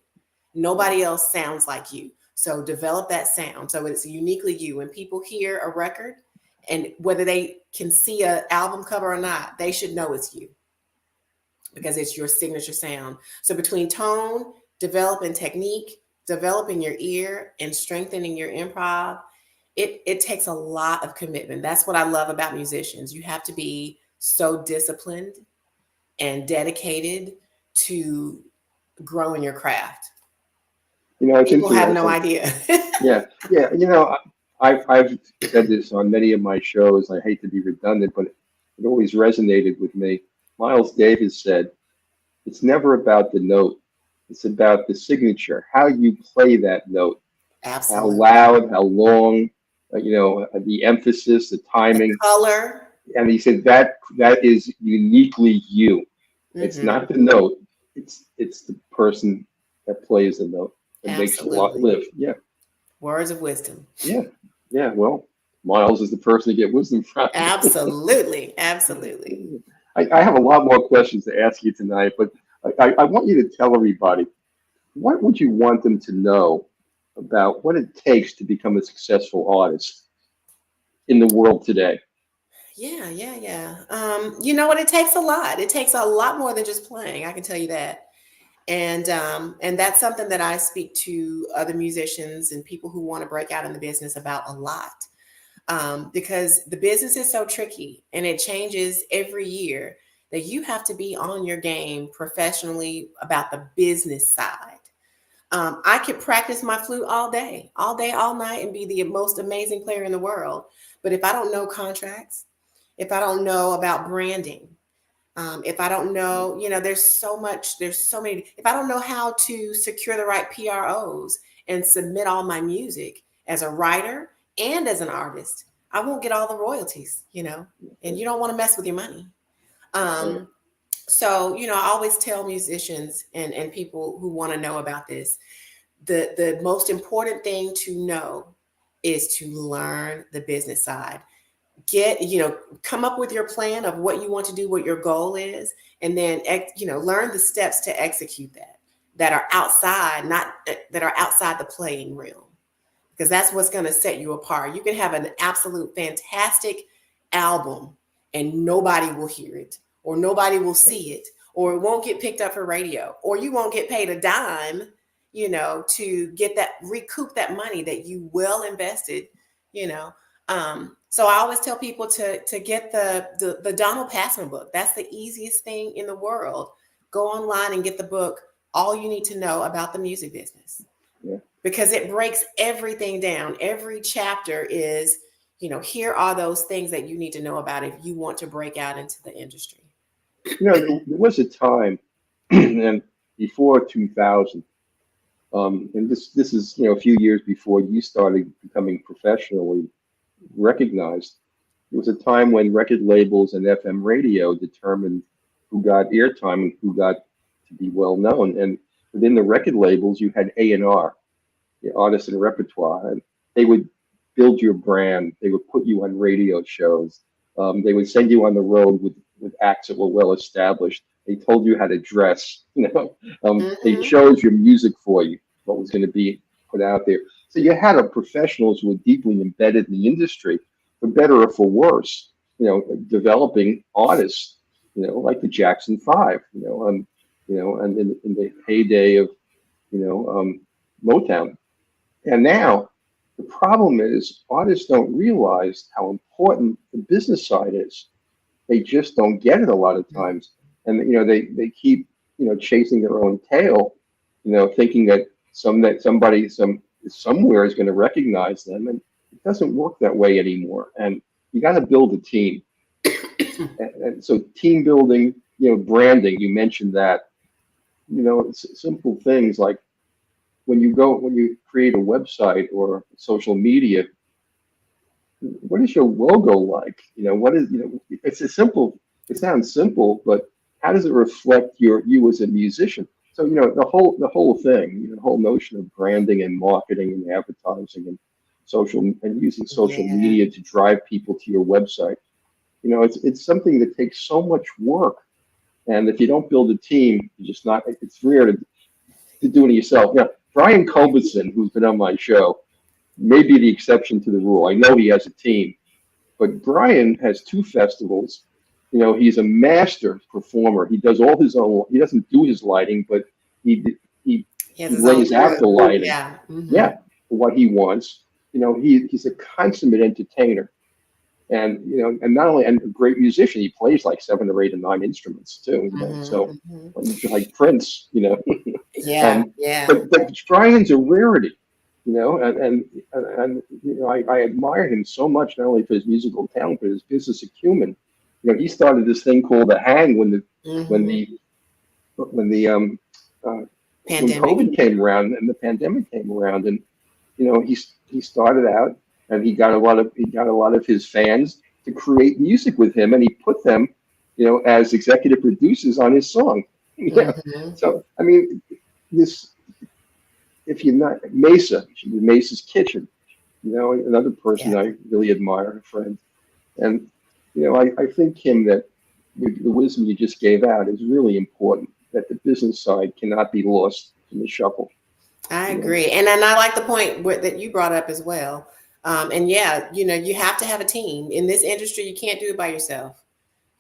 Nobody else sounds like you. So develop that sound. So it's uniquely you. When people hear a record, and whether they can see an album cover or not, they should know it's you, because it's your signature sound. So between tone, developing technique, developing your ear, and strengthening your improv, it takes a lot of commitment. That's what I love about musicians. You have to be so disciplined and dedicated to grow in your craft. It's People have no idea. Yeah. I've said this on many of my shows. I hate to be redundant, but it always resonated with me. Miles Davis said, "It's never about the note. It's about the signature, how you play that note, Absolutely. how loud, how long, the emphasis, the timing, The color." And he said that is uniquely you. It's not the note. It's the person that plays the note and makes the lot Absolutely. live. Yeah. Words of wisdom. Yeah. Yeah. Well, Miles is the person to get wisdom from. Absolutely. Absolutely. I have a lot more questions to ask you tonight, but I want you to tell everybody, what would you want them to know about what it takes to become a successful artist in the world today? You know what? It takes a lot. It takes a lot more than just playing. I can tell you that. And that's something that I speak to other musicians and people who want to break out in the business about a lot. Because the business is so tricky and it changes every year that you have to be on your game professionally about the business side. I could practice my flute all day, all night, and be the most amazing player in the world. But if I don't know contracts, if I don't know about branding, if I don't know, there's so many, if I don't know how to secure the right PROs and submit all my music as a writer and as an artist, I won't get all the royalties, and you don't want to mess with your money. So, I always tell musicians and people who want to know about this, the most important thing to know is to learn the business side. Come up with your plan of what you want to do, what your goal is, and then, learn the steps to execute that are outside the playing realm, because that's what's going to set you apart. You can have an absolute fantastic album and nobody will hear it, or nobody will see it, or it won't get picked up for radio, or you won't get paid a dime, to recoup that money that you well invested, So I always tell people to get the Donald Passman book. That's the easiest thing in the world. Go online and get the book, All You Need to Know About the Music Business. Yeah. Because it breaks everything down. Every chapter is, here are those things that you need to know about if you want to break out into the industry. There was a time, and before 2000, and this is a few years before you started becoming professionally recognized. It was a time when record labels and FM radio determined who got airtime and who got to be well known. And within the record labels, you had A&R, the artists and repertoire, and they would build your brand. They would put you on radio shows. They would send you on the road with acts that were well established. They told you how to dress. They chose your music for you, what was going to be put out there. So you had professionals who were deeply embedded in the industry, for better or for worse, developing artists, like the Jackson 5, and in the heyday of, Motown. And now the problem is artists don't realize how important the business side is. They just don't get it a lot of times. And, they keep, chasing their own tail, thinking that somebody somewhere is going to recognize them, and it doesn't work that way anymore. And you got to build a team. and so team building, branding, you mentioned that, it's simple things like when you create a website or social media, what is your logo like? It sounds simple, but how does it reflect you as a musician? So, the whole thing, the whole notion of branding and marketing and advertising and using social media to drive people to your website, it's something that takes so much work. And if you don't build a team, it's rare to do it yourself. Brian Culbertson, who's been on my show, may be the exception to the rule. I know he has a team, but Brian has 2 festivals. He's a master performer. He does all his own. He doesn't do his lighting, but he lays out the lighting. For what he wants. He's a consummate entertainer, and and not only a great musician. He plays like 7 or 8 or 9 instruments too. So like Prince. But Brian's a rarity. I admire him so much, not only for his musical talent, but his business acumen. He started this thing called the Hang when COVID came around and the pandemic came around, and he started out and he got a lot of his fans to create music with him, and he put them as executive producers on his song. Yeah. Mhm. So, I mean, this, if you're not, Mesa, you should be Mesa's Kitchen, another person Yeah. I really admire, a friend. And, I think, Kim, that the wisdom you just gave out is really important, that the business side cannot be lost in the shuffle. I agree. And I like the point that you brought up as well. And yeah, you have to have a team. In this industry, you can't do it by yourself.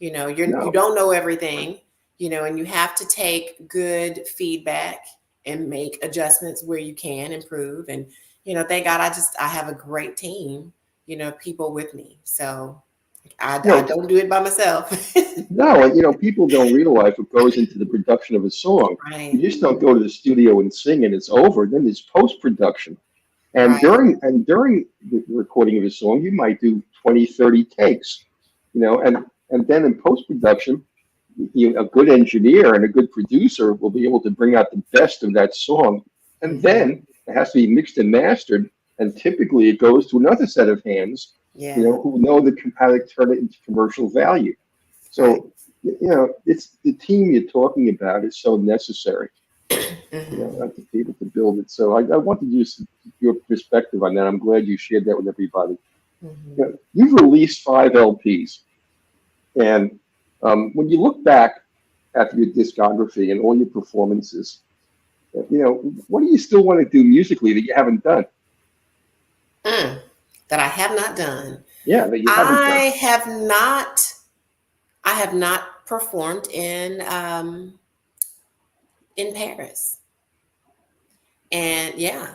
You No. don't know everything, and you have to take good feedback and make adjustments where you can improve. And, thank God I have a great team, people with me. So I don't do it by myself. No, and people don't realize what goes into the production of a song. Right. You just don't go to the studio and sing and it's over. Then there's post-production. And Right. during the recording of a song, you might do 20, 30 takes, and then in post-production, a good engineer and a good producer will be able to bring out the best of that song. And then it has to be mixed and mastered. And typically it goes to another set of hands, Yeah. who know how to turn it into commercial value. So, it's the team you're talking about is so necessary, to be able to build it. So I want to use your perspective on that. I'm glad you shared that with everybody. You've released 5 LPs. And when you look back at your discography and all your performances, what do you still want to do musically that you haven't done? That I have not done. Yeah, that you haven't done. I have not performed in Paris. And yeah,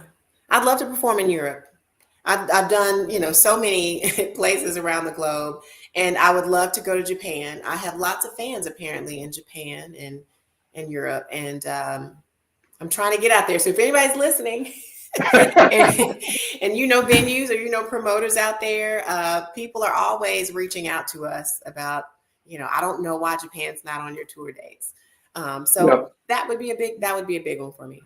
I'd love to perform in Europe. I've done, so many places around the globe, and I would love to go to Japan. I have lots of fans apparently in Japan and Europe, and I'm trying to get out there. So if anybody's listening, and venues or promoters out there, people are always reaching out to us about, I don't know why Japan's not on your tour dates. So that would be a big one for me.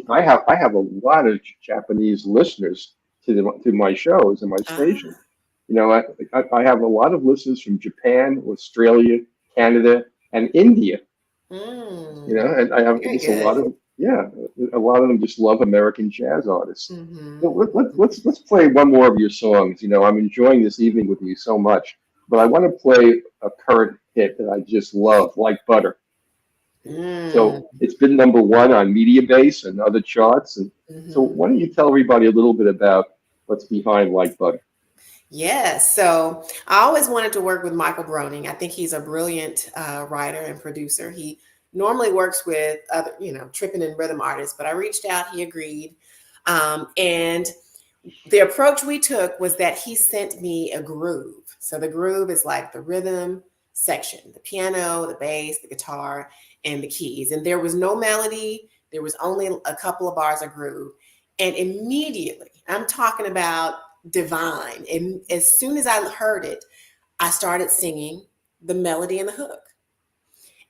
I have a lot of Japanese listeners to my shows and my station. I have a lot of listeners from Japan, Australia, Canada, and India. And I have just a lot of them just love American jazz artists. Let's play one more of your songs. I'm enjoying this evening with you so much, but I want to play a current hit that I just love, Like Butter. So it's been #1 on Mediabase and other charts. And so why don't you tell everybody a little bit about what's behind Like Butter? Yes. So I always wanted to work with Michael Broning. I think he's a brilliant writer and producer. He normally works with other, tripping and rhythm artists, but I reached out, he agreed. And the approach we took was that he sent me a groove. So the groove is like the rhythm section, the piano, the bass, the guitar, and the keys. And there was no melody. There was only a couple of bars of groove. And immediately, I'm talking about divine. And as soon as I heard it, I started singing the melody and the hook.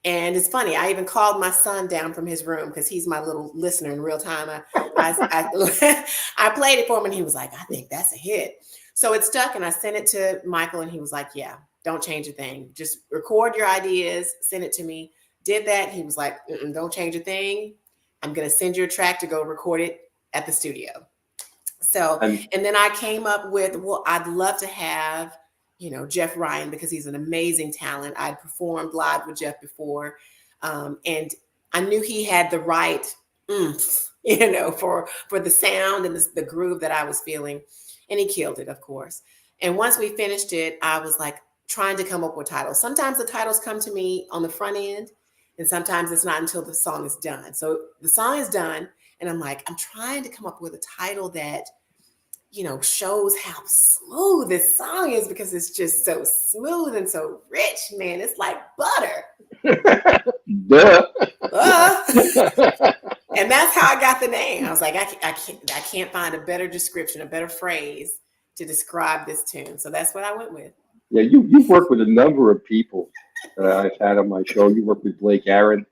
And it's funny, I even called my son down from his room because he's my little listener in real time. I played it for him and he was like, I think that's a hit. So it stuck and I sent it to Michael and he was like, yeah, don't change a thing. Just record your ideas, send it to me. Did that. He was like, don't change a thing. I'm going to send you a track to go record it at the studio. So, and then I came up with, well, I'd love to have, Jeff Ryan, because he's an amazing talent. I'd performed live with Jeff before. And I knew he had the right oomph, for the sound and the groove that I was feeling. And he killed it, of course. And once we finished it, I was like trying to come up with titles. Sometimes the titles come to me on the front end, and sometimes it's not until the song is done. So the song is done, and I'm like, I'm trying to come up with a title that, shows how smooth this song is, because it's just so smooth and so rich, man. It's like butter. Duh. And that's how I got the name. I was like, I can't find a better description, a better phrase to describe this tune. So that's what I went with. Yeah, you've worked with a number of people that I've had on my show. You worked with Blake Aaron,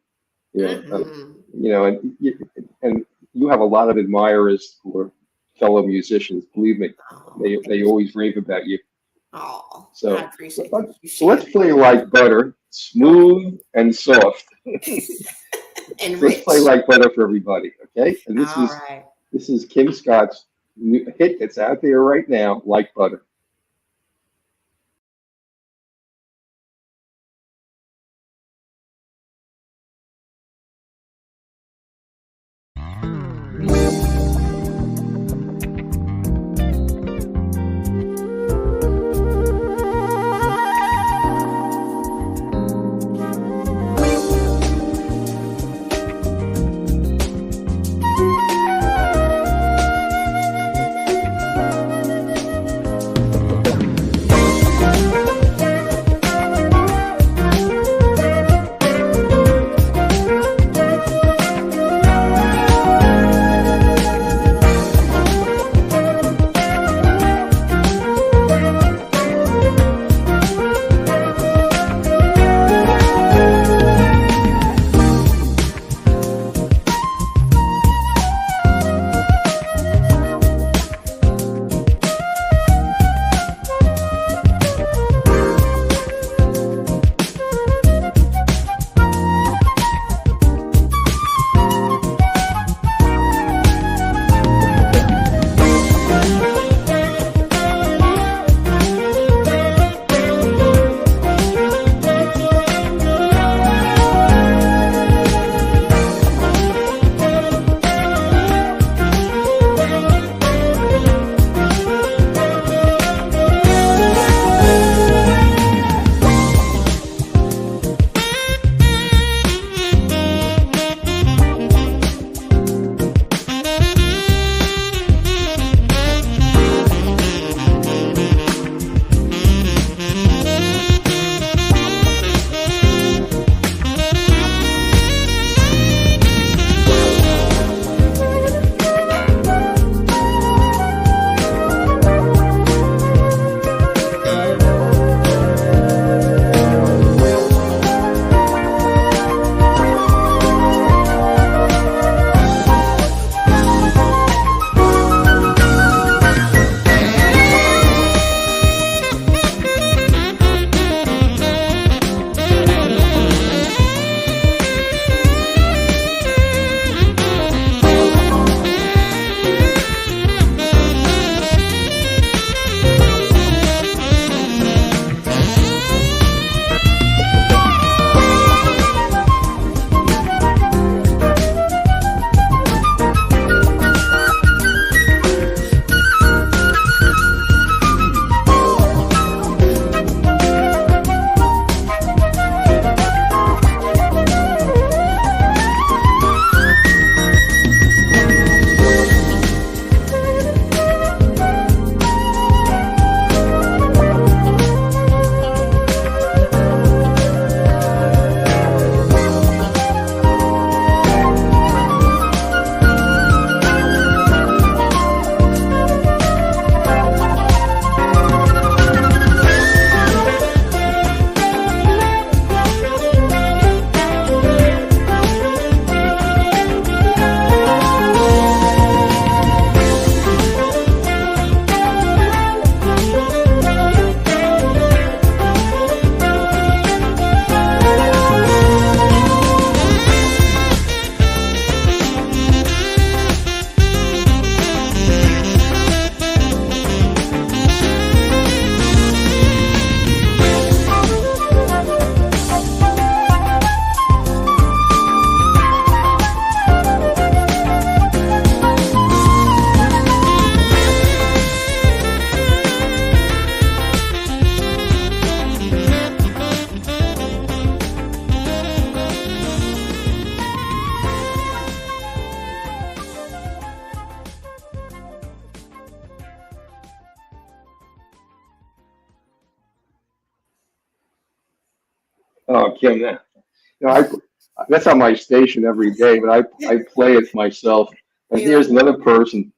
and you have a lot of admirers who are fellow musicians. Believe me, they always rave about you. Oh, so I appreciate so let's play Like Butter. smooth and soft. And Let's rich. play Like Butter for everybody, okay? And All right. this is Kim Scott's new hit that's out there right now, Like Butter. Oh, Kim, that's on my station every day, but I play it myself. And here's another person,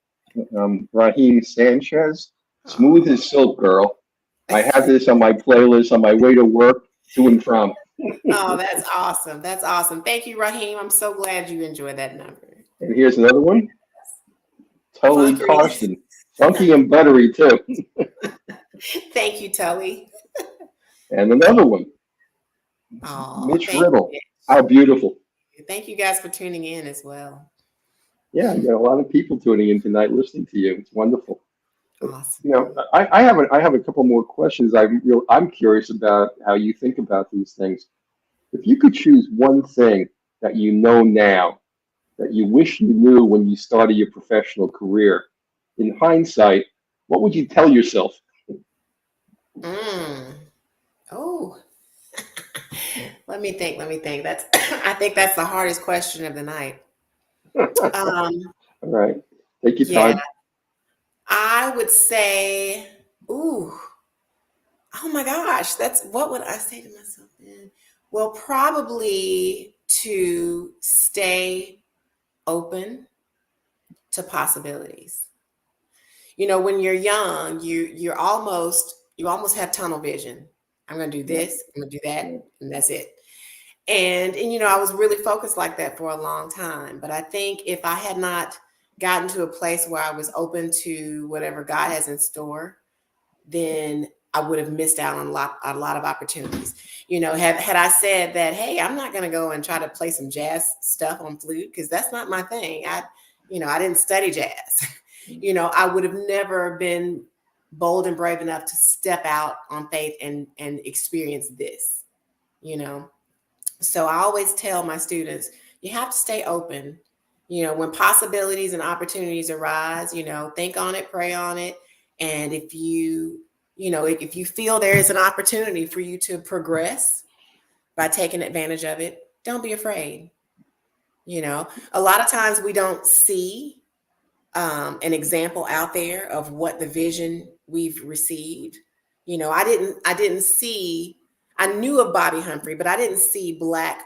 Raheem Sanchez, Smooth as Silk Girl. I have this on my playlist on my way to work, to and from. Oh, that's awesome. That's awesome. Thank you, Raheem. I'm so glad you enjoyed that number. And here's another one. Tully Carson. Funky and buttery, too. Thank you, Tully. And another one. Oh, Mitch thank Riddle. you. How beautiful. Thank you guys for tuning in as well. Yeah, you got a lot of people tuning in tonight listening to you. It's wonderful. Awesome. You know, I have a couple more questions. I'm curious about how you think about these things. If you could choose one thing that you know now that you wish you knew when you started your professional career, in hindsight, what would you tell yourself? Mm. Oh, let me think. Let me think. That's I think that's the hardest question of the night. All Um, right, take your yeah, time. I would say, ooh, oh my gosh, that's what would I say to myself then? Well, probably to stay open to possibilities. You know, when you're young, you almost have tunnel vision. I'm gonna do Yeah, this, I'm gonna do that, yeah, and that's it. And you know, I was really focused like that for a long time. But I think if I had not gotten to a place where I was open to whatever God has in store, then I would have missed out on a lot of opportunities. You know, had I said that, hey, I'm not going to go and try to play some jazz stuff on flute because that's not my thing. I didn't study jazz. I would have never been bold and brave enough to step out on faith and experience this. You know, so I always tell my students, you have to stay open. When possibilities and opportunities arise, think on it, pray on it. And if you feel there is an opportunity for you to progress by taking advantage of it, don't be afraid. A lot of times we don't see an example out there of what the vision we've received. I didn't see, I knew of Bobby Humphrey, but I didn't see Black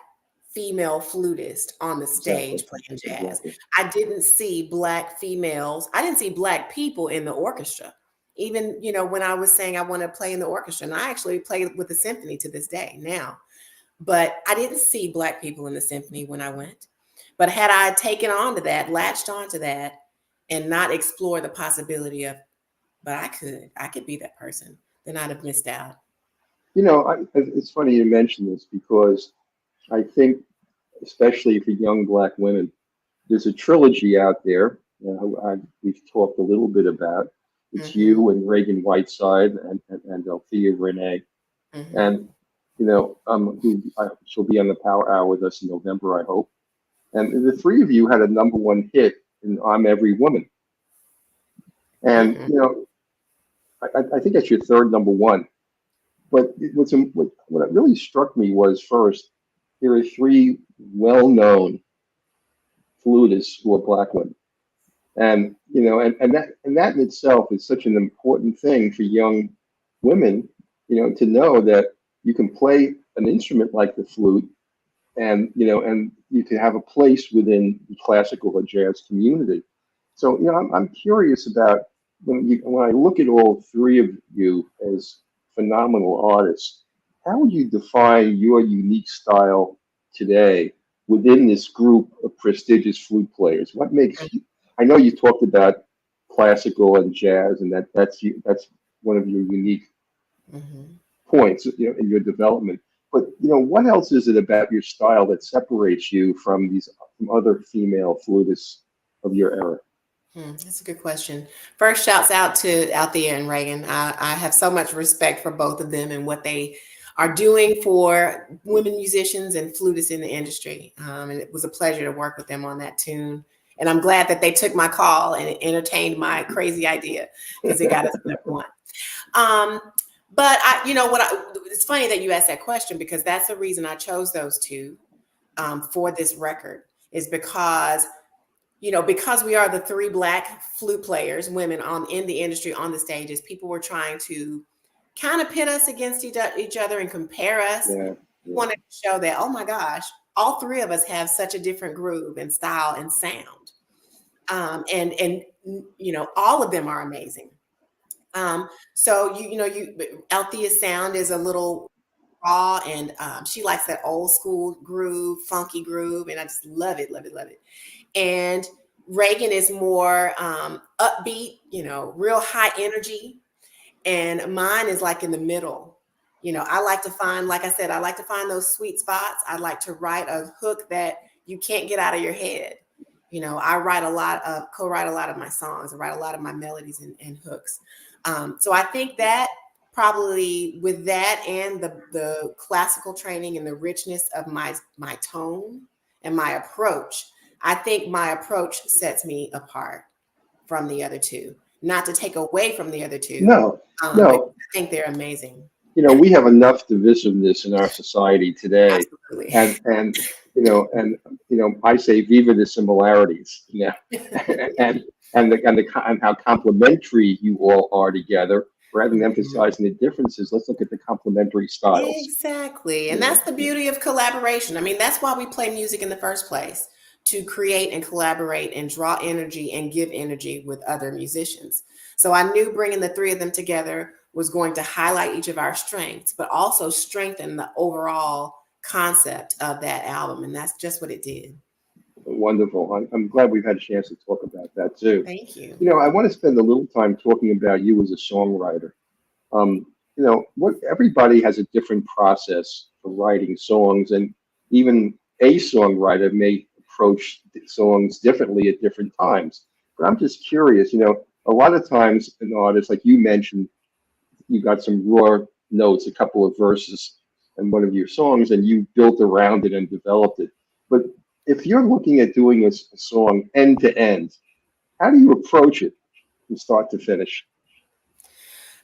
female flutist on the exactly, stage playing jazz. exactly. I didn't see Black females. I didn't see Black people in the orchestra. Even, when I was saying I want to play in the orchestra, and I actually play with the symphony to this day now, but I didn't see Black people in the symphony when I went. But had I taken on to that, latched onto that, and not explored the possibility of, but I could be that person, then I'd have missed out. It's funny you mention this because I think, especially for young Black women, there's a trilogy out there. We've talked a little bit about. It's Hmm. you and Reagan Whiteside and Althea Renee, Hmm. and she'll be on the Power Hour with us in November, I hope. And the three of you had a number one hit in "I'm Every Woman," and Hmm. I think that's your third number one. But what really struck me was first, there are three well-known flutists who are Black women. And and that in itself is such an important thing for young women, to know that you can play an instrument like the flute, and you can have a place within the classical or jazz community. So I'm curious about when I look at all three of you as phenomenal artists, how would you define your unique style today within this group of prestigious flute players? What makes you? I know you talked about classical and jazz, and that's one of your unique Hmm. points, in your development. But what else is it about your style that separates you from other female flutists of your era? That's a good question. First, shouts out to Althea and Reagan. I have so much respect for both of them and what they are doing for women musicians and flutists in the industry. And it was a pleasure to work with them on that tune. And I'm glad that they took my call and entertained my crazy idea because it got us number one. Um, but it's funny that you asked that question because that's the reason I chose those two for this record is because we are the three Black flute players, women in the industry, on the stages, people were trying to kind of pit us against each other and compare us. Yeah, We yeah. wanted to show that, oh my gosh, all three of us have such a different groove and style and sound. And all of them are amazing. So Althea's sound is a little raw, and she likes that old school groove, funky groove, and I just love it, love it, love it. And Reagan is more upbeat, real high energy, and mine is like in the middle. I like to find, like I said, I like to find those sweet spots. I like to write a hook that you can't get out of your head. I co-write a lot of my songs. I write a lot of my melodies and hooks. So I think that probably with that and the classical training and the richness of my tone and my approach, I think my approach sets me apart from the other two. Not to take away from the other two. No, I think they're amazing. We have enough divisiveness in our society today. Absolutely. And I say viva the similarities, and how complementary you all are together. Rather than emphasizing the differences, let's look at the complementary styles. Exactly. And that's the beauty of collaboration. I mean, that's why we play music in the first place, to create and collaborate and draw energy and give energy with other musicians. So I knew bringing the three of them together was going to highlight each of our strengths, but also strengthen the overall concept of that album. And that's just what it did. Wonderful. I'm glad we've had a chance to talk about that too. Thank you. I want to spend a little time talking about you as a songwriter. Everybody has a different process for writing songs, and even a songwriter may approach songs differently at different times. But I'm just curious, a lot of times an artist, like you mentioned, you got some raw notes, a couple of verses in one of your songs, and you built around it and developed it. But if you're looking at doing a song end to end, how do you approach it from start to finish?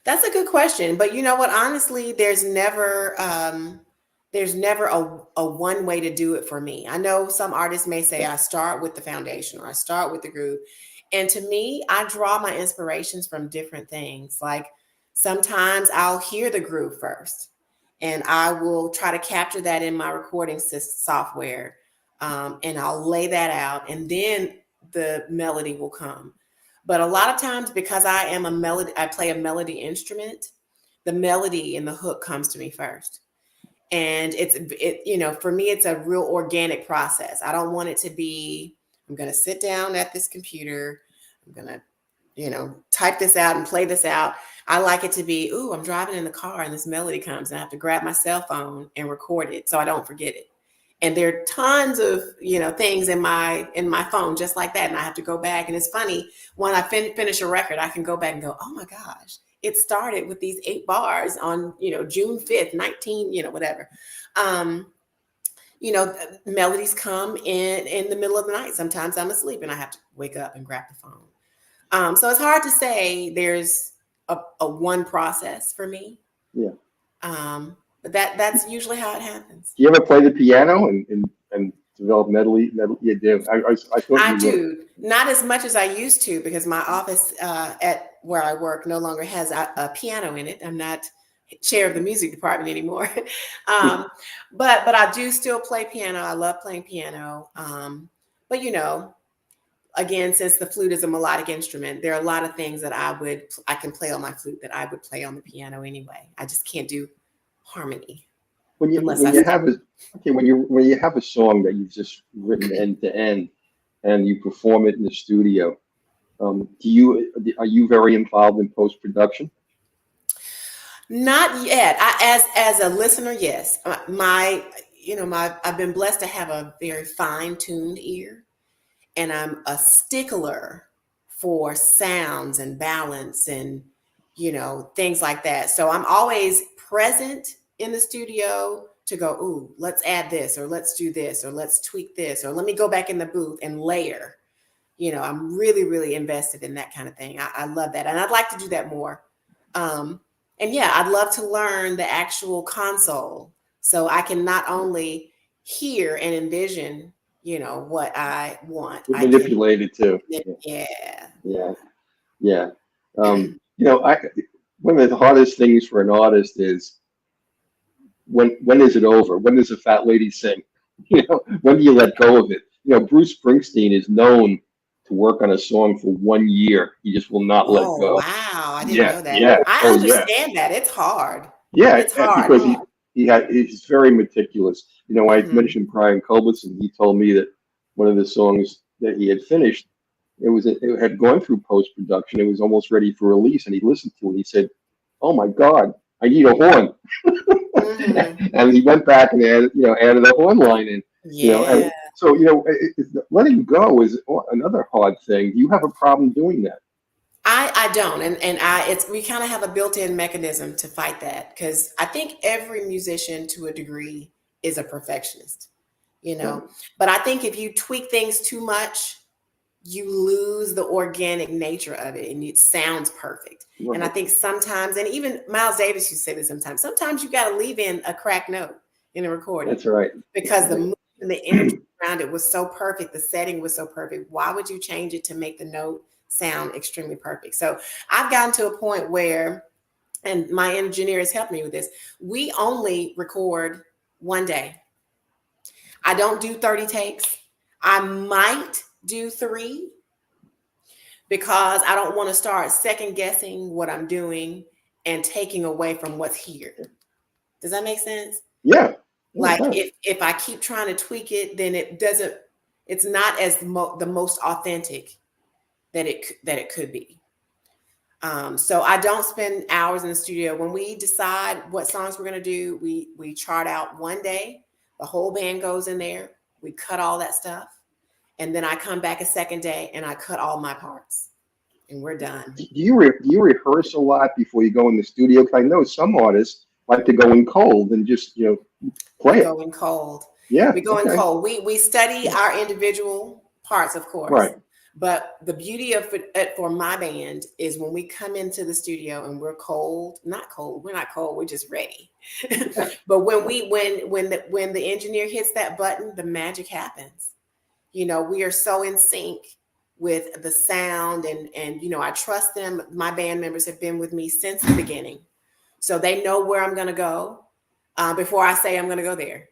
That's a good question. But you know what? Honestly, there's never a one way to do it for me. I know some artists may say I start with the foundation or I start with the groove. And to me, I draw my inspirations from different things. Like sometimes I'll hear the groove first and I will try to capture that in my recording software. And I'll lay that out and then the melody will come. But a lot of times, because I play a melody instrument, the melody and the hook comes to me first. And for me, it's a real organic process. I don't want it to be, I'm going to sit down at this computer. I'm going to, type this out and play this out. I like it to be, I'm driving in the car and this melody comes and I have to grab my cell phone and record it so I don't forget it. And there are tons of, things in my phone just like that. And I have to go back. And it's funny, when I finish a record, I can go back and go, oh my gosh, it started with these 8 bars on, June 5th, 19, whatever. Melodies come in the middle of the night. Sometimes I'm asleep and I have to wake up and grab the phone. So it's hard to say there's a one process for me. Yeah. But that's usually how it happens. Do you ever play the piano and develop melody? Yeah, I do. Not as much as I used to, because my office at where I work no longer has a piano in it. I'm not chair of the music department anymore. But I do still play piano. I love playing piano. But again, since the flute is a melodic instrument, there are a lot of things that I can play on my flute that I would play on the piano anyway. I just can't do harmony. When you have a song that you've just written end to end and you perform it in the studio, are you very involved in post-production? Not yet. As a listener, yes. I've been blessed to have a very fine-tuned ear, and I'm a stickler for sounds and balance and things like that. So I'm always present in the studio to go, ooh, let's add this, or let's do this, or let's tweak this, or let me go back in the booth and layer. I'm really, really invested in that kind of thing. I love that. And I'd like to do that more. And yeah, I'd love to learn the actual console so I can not only hear and envision, what I want. Manipulate it too. Yeah. One of the hardest things for an artist is when is it over? When does a fat lady sing? When do you let go of it? Bruce Springsteen is known to work on a song for 1 year. He just will not let go. Wow, I didn't know that. Yeah. I understand that. It's hard. Yeah, it's hard. Because he's very meticulous. I mentioned Brian Culbertson. He told me that one of the songs that he had finished, it had gone through post-production. It was almost ready for release, and he listened to it. He said, "Oh my God, I need a horn. Mhm. And he went back and added a horn line in, and Yeah. so, letting go is another hard thing. Do you have a problem doing that? I don't, and we kind of have a built-in mechanism to fight that, because I think every musician to a degree is a perfectionist, you Right. know. But I think if you tweak things too much, you lose the organic nature of it, and it sounds perfect. And I Right. think sometimes, and even Miles Davis used to say this sometimes you got to leave in a cracked note in a recording, That's right. because the mood and the energy around it was so perfect, the setting was so perfect. Why would you change it to make the note sound extremely perfect? So I've gotten to a point where, and my engineer has helped me with this, we only record one day. I don't do 30 takes. I might do 3, because I don't want to start second guessing what I'm doing and taking away from what's here. Does that make sense? Yeah. Yeah, it Like, does. if I keep trying to tweak it, then it's not as the most authentic that it could be. So I don't spend hours in the studio. When we decide what songs we're going to do, we chart out one day, the whole band goes in there, we cut all that stuff, and then I come back a second day and I cut all my parts, and we're done. Do you rehearse a lot before you go in the studio? Because I know some artists like to go in cold and just We play it. go in cold. Yeah. We go in Okay. cold. We study our individual parts, of course. Right. But the beauty of it for my band is when we come into the studio and we're cold, not cold, we're not cold, we're just ready. But when the engineer hits that button, the magic happens. We are so in sync with the sound, and I trust them. My band members have been with me since the beginning, so they know where I'm going to go before I say I'm going to go there.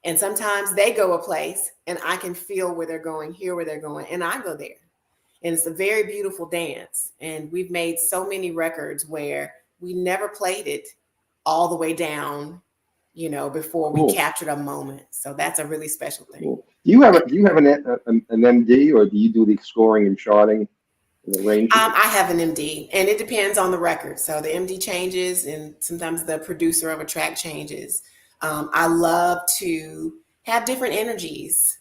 And sometimes they go a place and I can feel where they're going, hear where they're going, and I go there. And it's a very beautiful dance. And we've made so many records where we never played it all the way down, before we Cool. captured a moment. So that's a really special thing. Cool. Do you have an MD, or do you do the scoring and charting and arranging? I have an MD, and it depends on the record. So the MD changes, and sometimes the producer of a track changes. I love to have different synergies,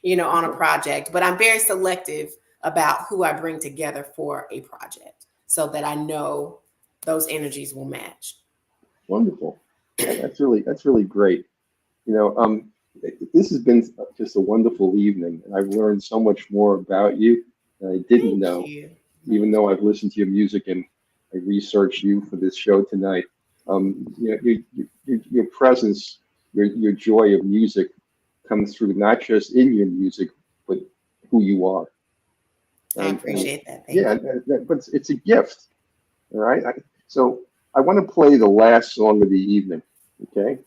on a project, but I'm very selective about who I bring together for a project so that I know those energies will match. Wonderful. That's really great. This has been just a wonderful evening, and I've learned so much more about you than I didn't Thank know, you. even though I've listened to your music and I researched you for this show tonight. Your presence, your joy of music comes through not just in your music, but who you are. I appreciate that. Thank you. But it's a gift. All right. So I want to play the last song of the evening. Okay.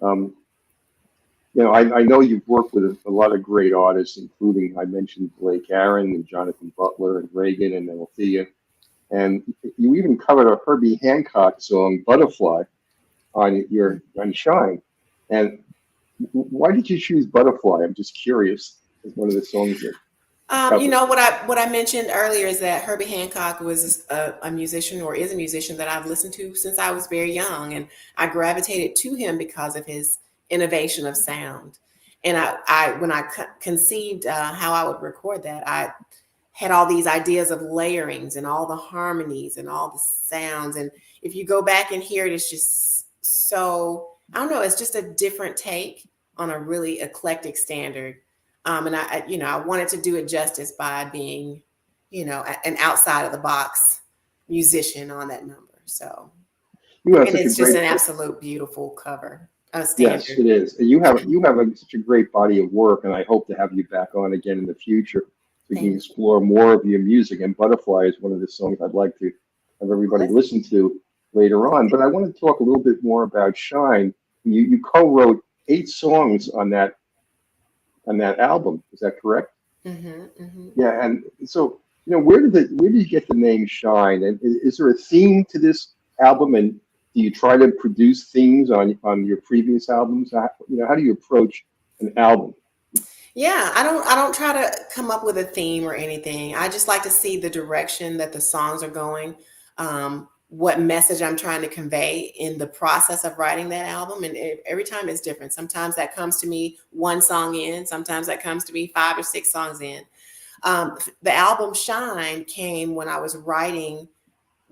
I know you've worked with a lot of great artists, including, I mentioned, Blake Aaron and Jonathan Butler and Reagan and Althea. And you even covered a Herbie Hancock song, Butterfly, on Shine. And why did you choose Butterfly? I'm just curious. It's one of the songs that What I mentioned earlier is that Herbie Hancock was a musician, or is a musician, that I've listened to since I was very young, and I gravitated to him because of his innovation of sound. And when I conceived how I would record that, I had all these ideas of layerings and all the harmonies and all the sounds. And if you go back and hear it, it's just so, I don't know, it's just a different take on a really eclectic standard. And I wanted to do it justice by being, an outside of the box musician on that number. So, and it's just an absolute beautiful cover. Yes, it is. You have such a great body of work, and I hope to have you back on again in the future so we can explore more of your music. And Butterfly is one of the songs I'd like to have everybody listen to later on. But I want to talk a little bit more about Shine. You co-wrote 8 songs on that album. Is that correct? Mm-hmm, mm-hmm. Yeah, and so where did you get the name Shine? And is there a theme to this album? And do you try to produce themes on your previous albums? How do you approach an album? Yeah, I don't try to come up with a theme or anything. I just like to see the direction that the songs are going. what message I'm trying to convey in the process of writing that album. And every time it's different. Sometimes that comes to me one song in, sometimes that comes to me 5 or 6 songs in. The album Shine came when I was writing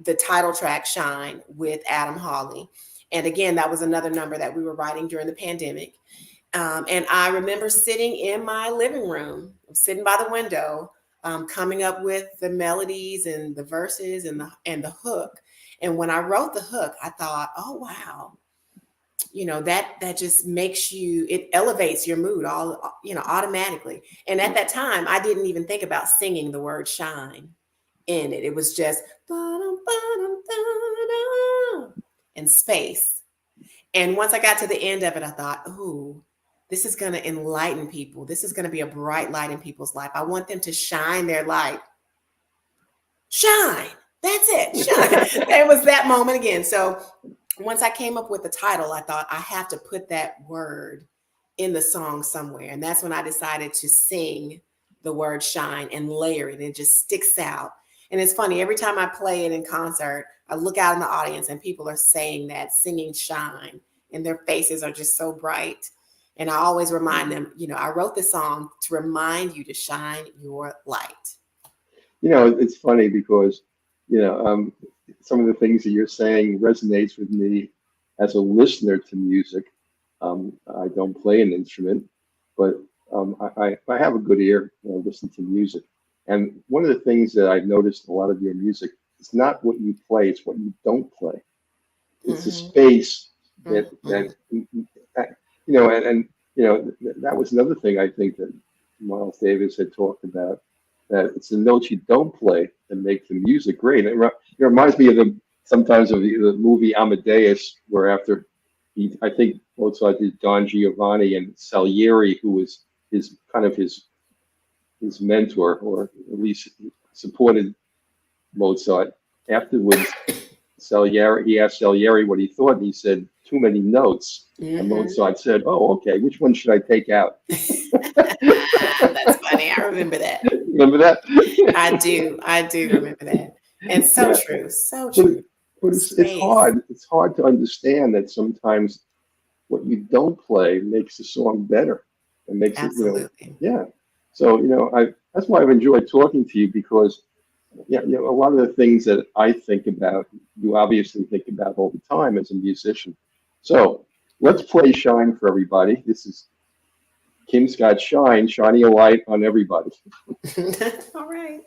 the title track Shine with Adam Hawley. And again, that was another number that we were writing during the pandemic. And I remember sitting in my living room, sitting by the window, coming up with the melodies and the verses and the hook. And when I wrote the hook, I thought, oh, wow, that just makes it elevates your mood automatically. And at that time, I didn't even think about singing the word shine in it. It was just and space. And once I got to the end of it, I thought, ooh, this is going to enlighten people. This is going to be a bright light in people's life. I want them to shine their light. Shine. That's it. Shine. It was that moment again. So once I came up with the title, I thought I have to put that word in the song somewhere. And that's when I decided to sing the word shine and layer it. It just sticks out. And it's funny, every time I play it in concert, I look out in the audience and people are saying that, singing shine, and their faces are just so bright. And I always remind them, I wrote this song to remind you to shine your light. It's funny because, some of the things that you're saying resonates with me as a listener to music. I don't play an instrument, but I have a good ear when I listen to music. And one of the things that I've noticed in a lot of your music is not what you play, it's what you don't play. It's the space that that was another thing I think that Miles Davis had talked about, that it's the notes you don't play that make the music great. And it reminds me of sometimes of the movie Amadeus, where after I think Mozart did Don Giovanni, and Salieri, who was his mentor, or at least supported Mozart. Afterwards, he asked Salieri what he thought, and he said, too many notes. Mm-hmm. And Mozart said, oh, okay, which one should I take out? That's funny. I remember that. Remember that? I do remember that. And so true. So true. But it's hard. It's hard to understand that sometimes what you don't play makes the song better. It makes Absolutely. it, So, that's why I've enjoyed talking to you, because a lot of the things that I think about, you obviously think about all the time as a musician. So let's play Shine for everybody. This is Kim Scott Shine, shining a light on everybody. All right.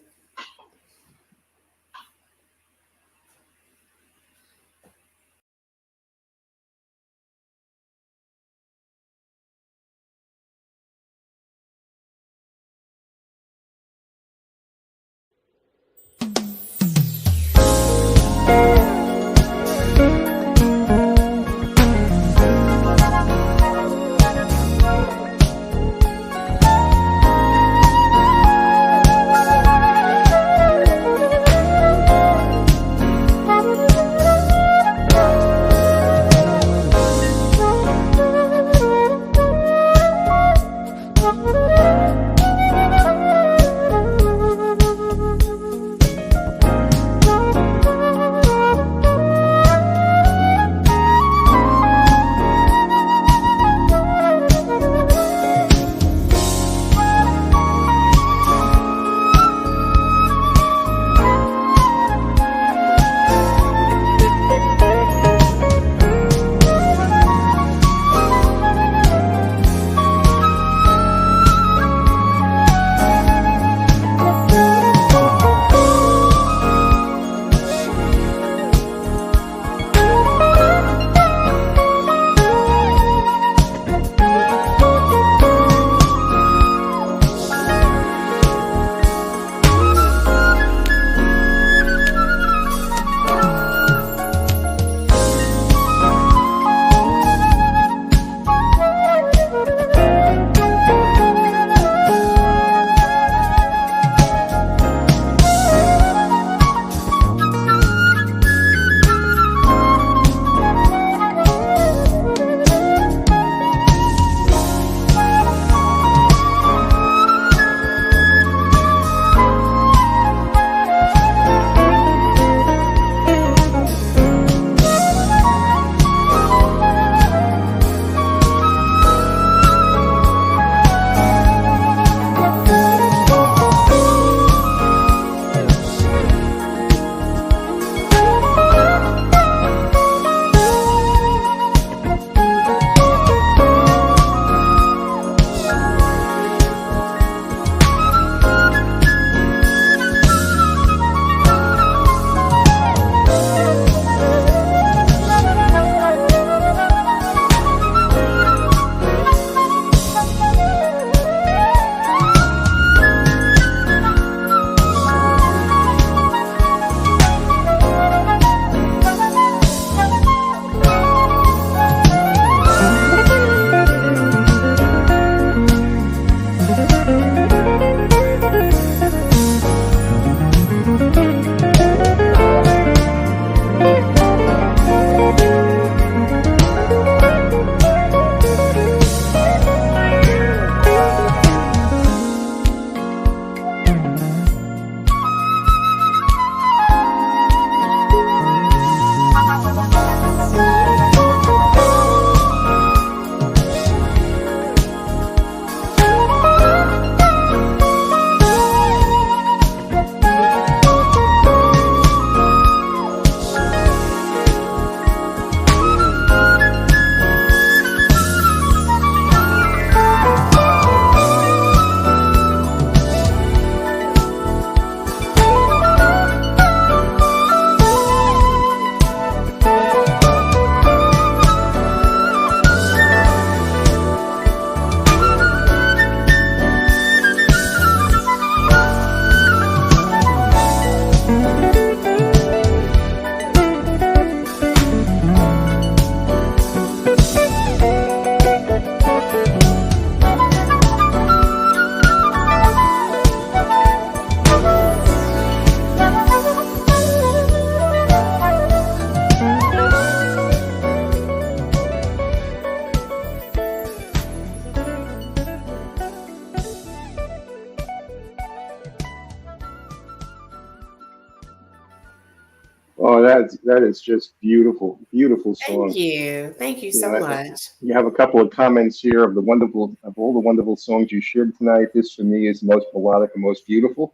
Oh, that is just beautiful, beautiful song. Thank you You so know, much. you have a couple of comments here of all the wonderful songs you shared tonight. This for me is the most melodic and most beautiful.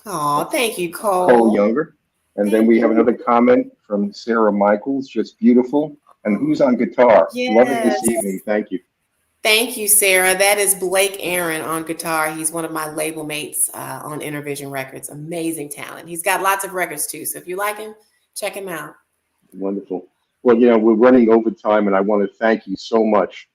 Oh, That's thank you, Cole Cole. Younger. And then Thank we have you. another comment from Sarah Michaels, just beautiful. And who's on guitar? Love it this Yes. evening. Thank you. Thank you, Sarah. That is Blake Aaron on guitar. He's one of my label mates on Innervision Records. Amazing talent. He's got lots of records too. So if you like him, check him out. Wonderful. Well, we're running over time, and I want to thank you so much.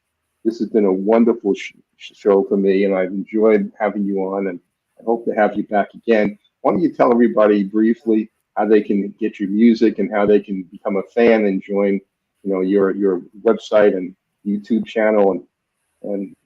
This has been a wonderful show for me, and I've enjoyed having you on, and I hope to have you back again. Why don't you tell everybody briefly how they can get your music and how they can become a fan and join, your website and YouTube channel, and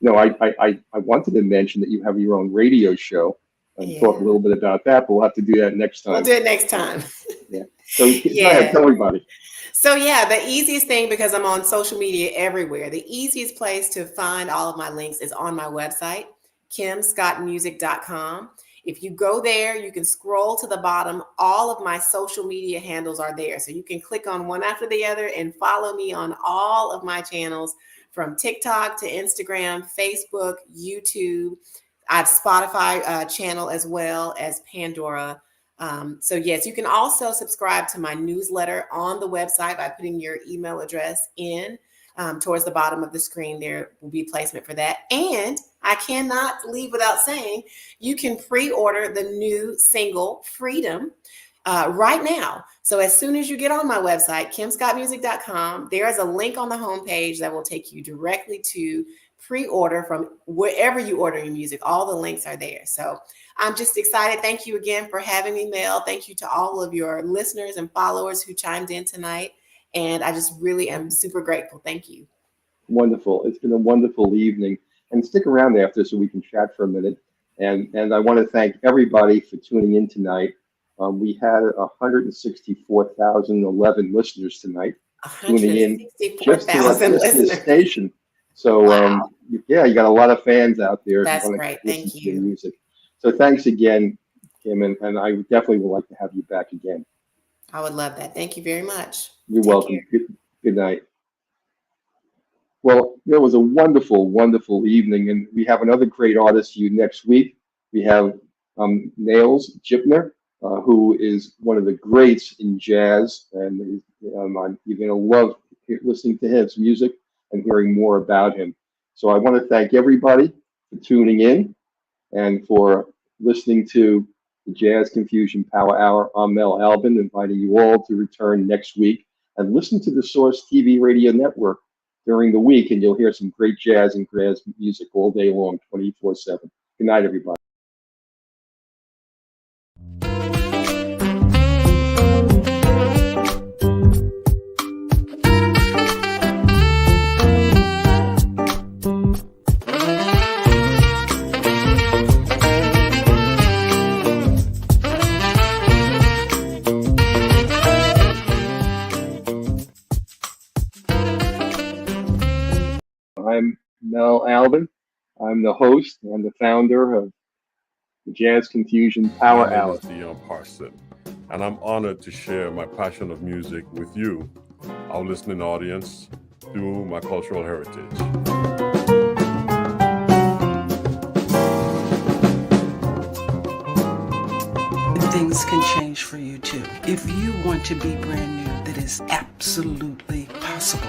I wanted to mention that you have your own radio show and talk a Yeah. little bit about that, but we'll have to do that next We'll time. do it next time. Yeah. So go ahead, Yeah. tell everybody. So yeah, the easiest thing, because I'm on social media everywhere, the easiest place to find all of my links is on my website, kimscottmusic.com. If you go there, you can scroll to the bottom. All of my social media handles are there. So you can click on one after the other and follow me on all of my channels, from TikTok to Instagram, Facebook, YouTube. I have Spotify channel as well as Pandora. So yes, you can also subscribe to my newsletter on the website by putting your email address in. Towards the bottom of the screen, there will be placement for that. And I cannot leave without saying, you can pre-order the new single Freedom right now. So as soon as you get on my website, kimscottmusic.com, there is a link on the homepage that will take you directly to pre-order from wherever you order your music. All the links are there. So I'm just excited. Thank you again for having me, Mel. Thank you to all of your listeners and followers who chimed in tonight. And I just really am super grateful. Thank you. Wonderful. It's been a wonderful evening. And stick around after so we can chat for a minute. And I want to thank everybody for tuning in tonight. We had 164,011 listeners tonight tuning in just to this station. So, wow. You got a lot of fans out there. That's great. Thank you. Your music. So thanks again, Kim, and I definitely would like to have you back again. I would love that. Thank you very much. You're welcome. Good night. Well, it was a wonderful, wonderful evening, and we have another great artist for you next week. We have Nails Jipner, who is one of the greats in jazz, and you're going to love listening to his music and hearing more about him. So I want to thank everybody for tuning in and for listening to the Jazz Confusion Power Hour. I'm Mel Albin, inviting you all to return next week and listen to the Source TV Radio Network during the week, and you'll hear some great jazz and jazz music all day long, 24/7. Good night, everybody. I'm Mel Albin. I'm the host and the founder of the Jazz Confusion Power Hour. My name is Dion Parson, and I'm honored to share my passion of music with you, our listening audience, through my cultural heritage. Things can change for you too. If you want to be brand new, that is absolutely possible.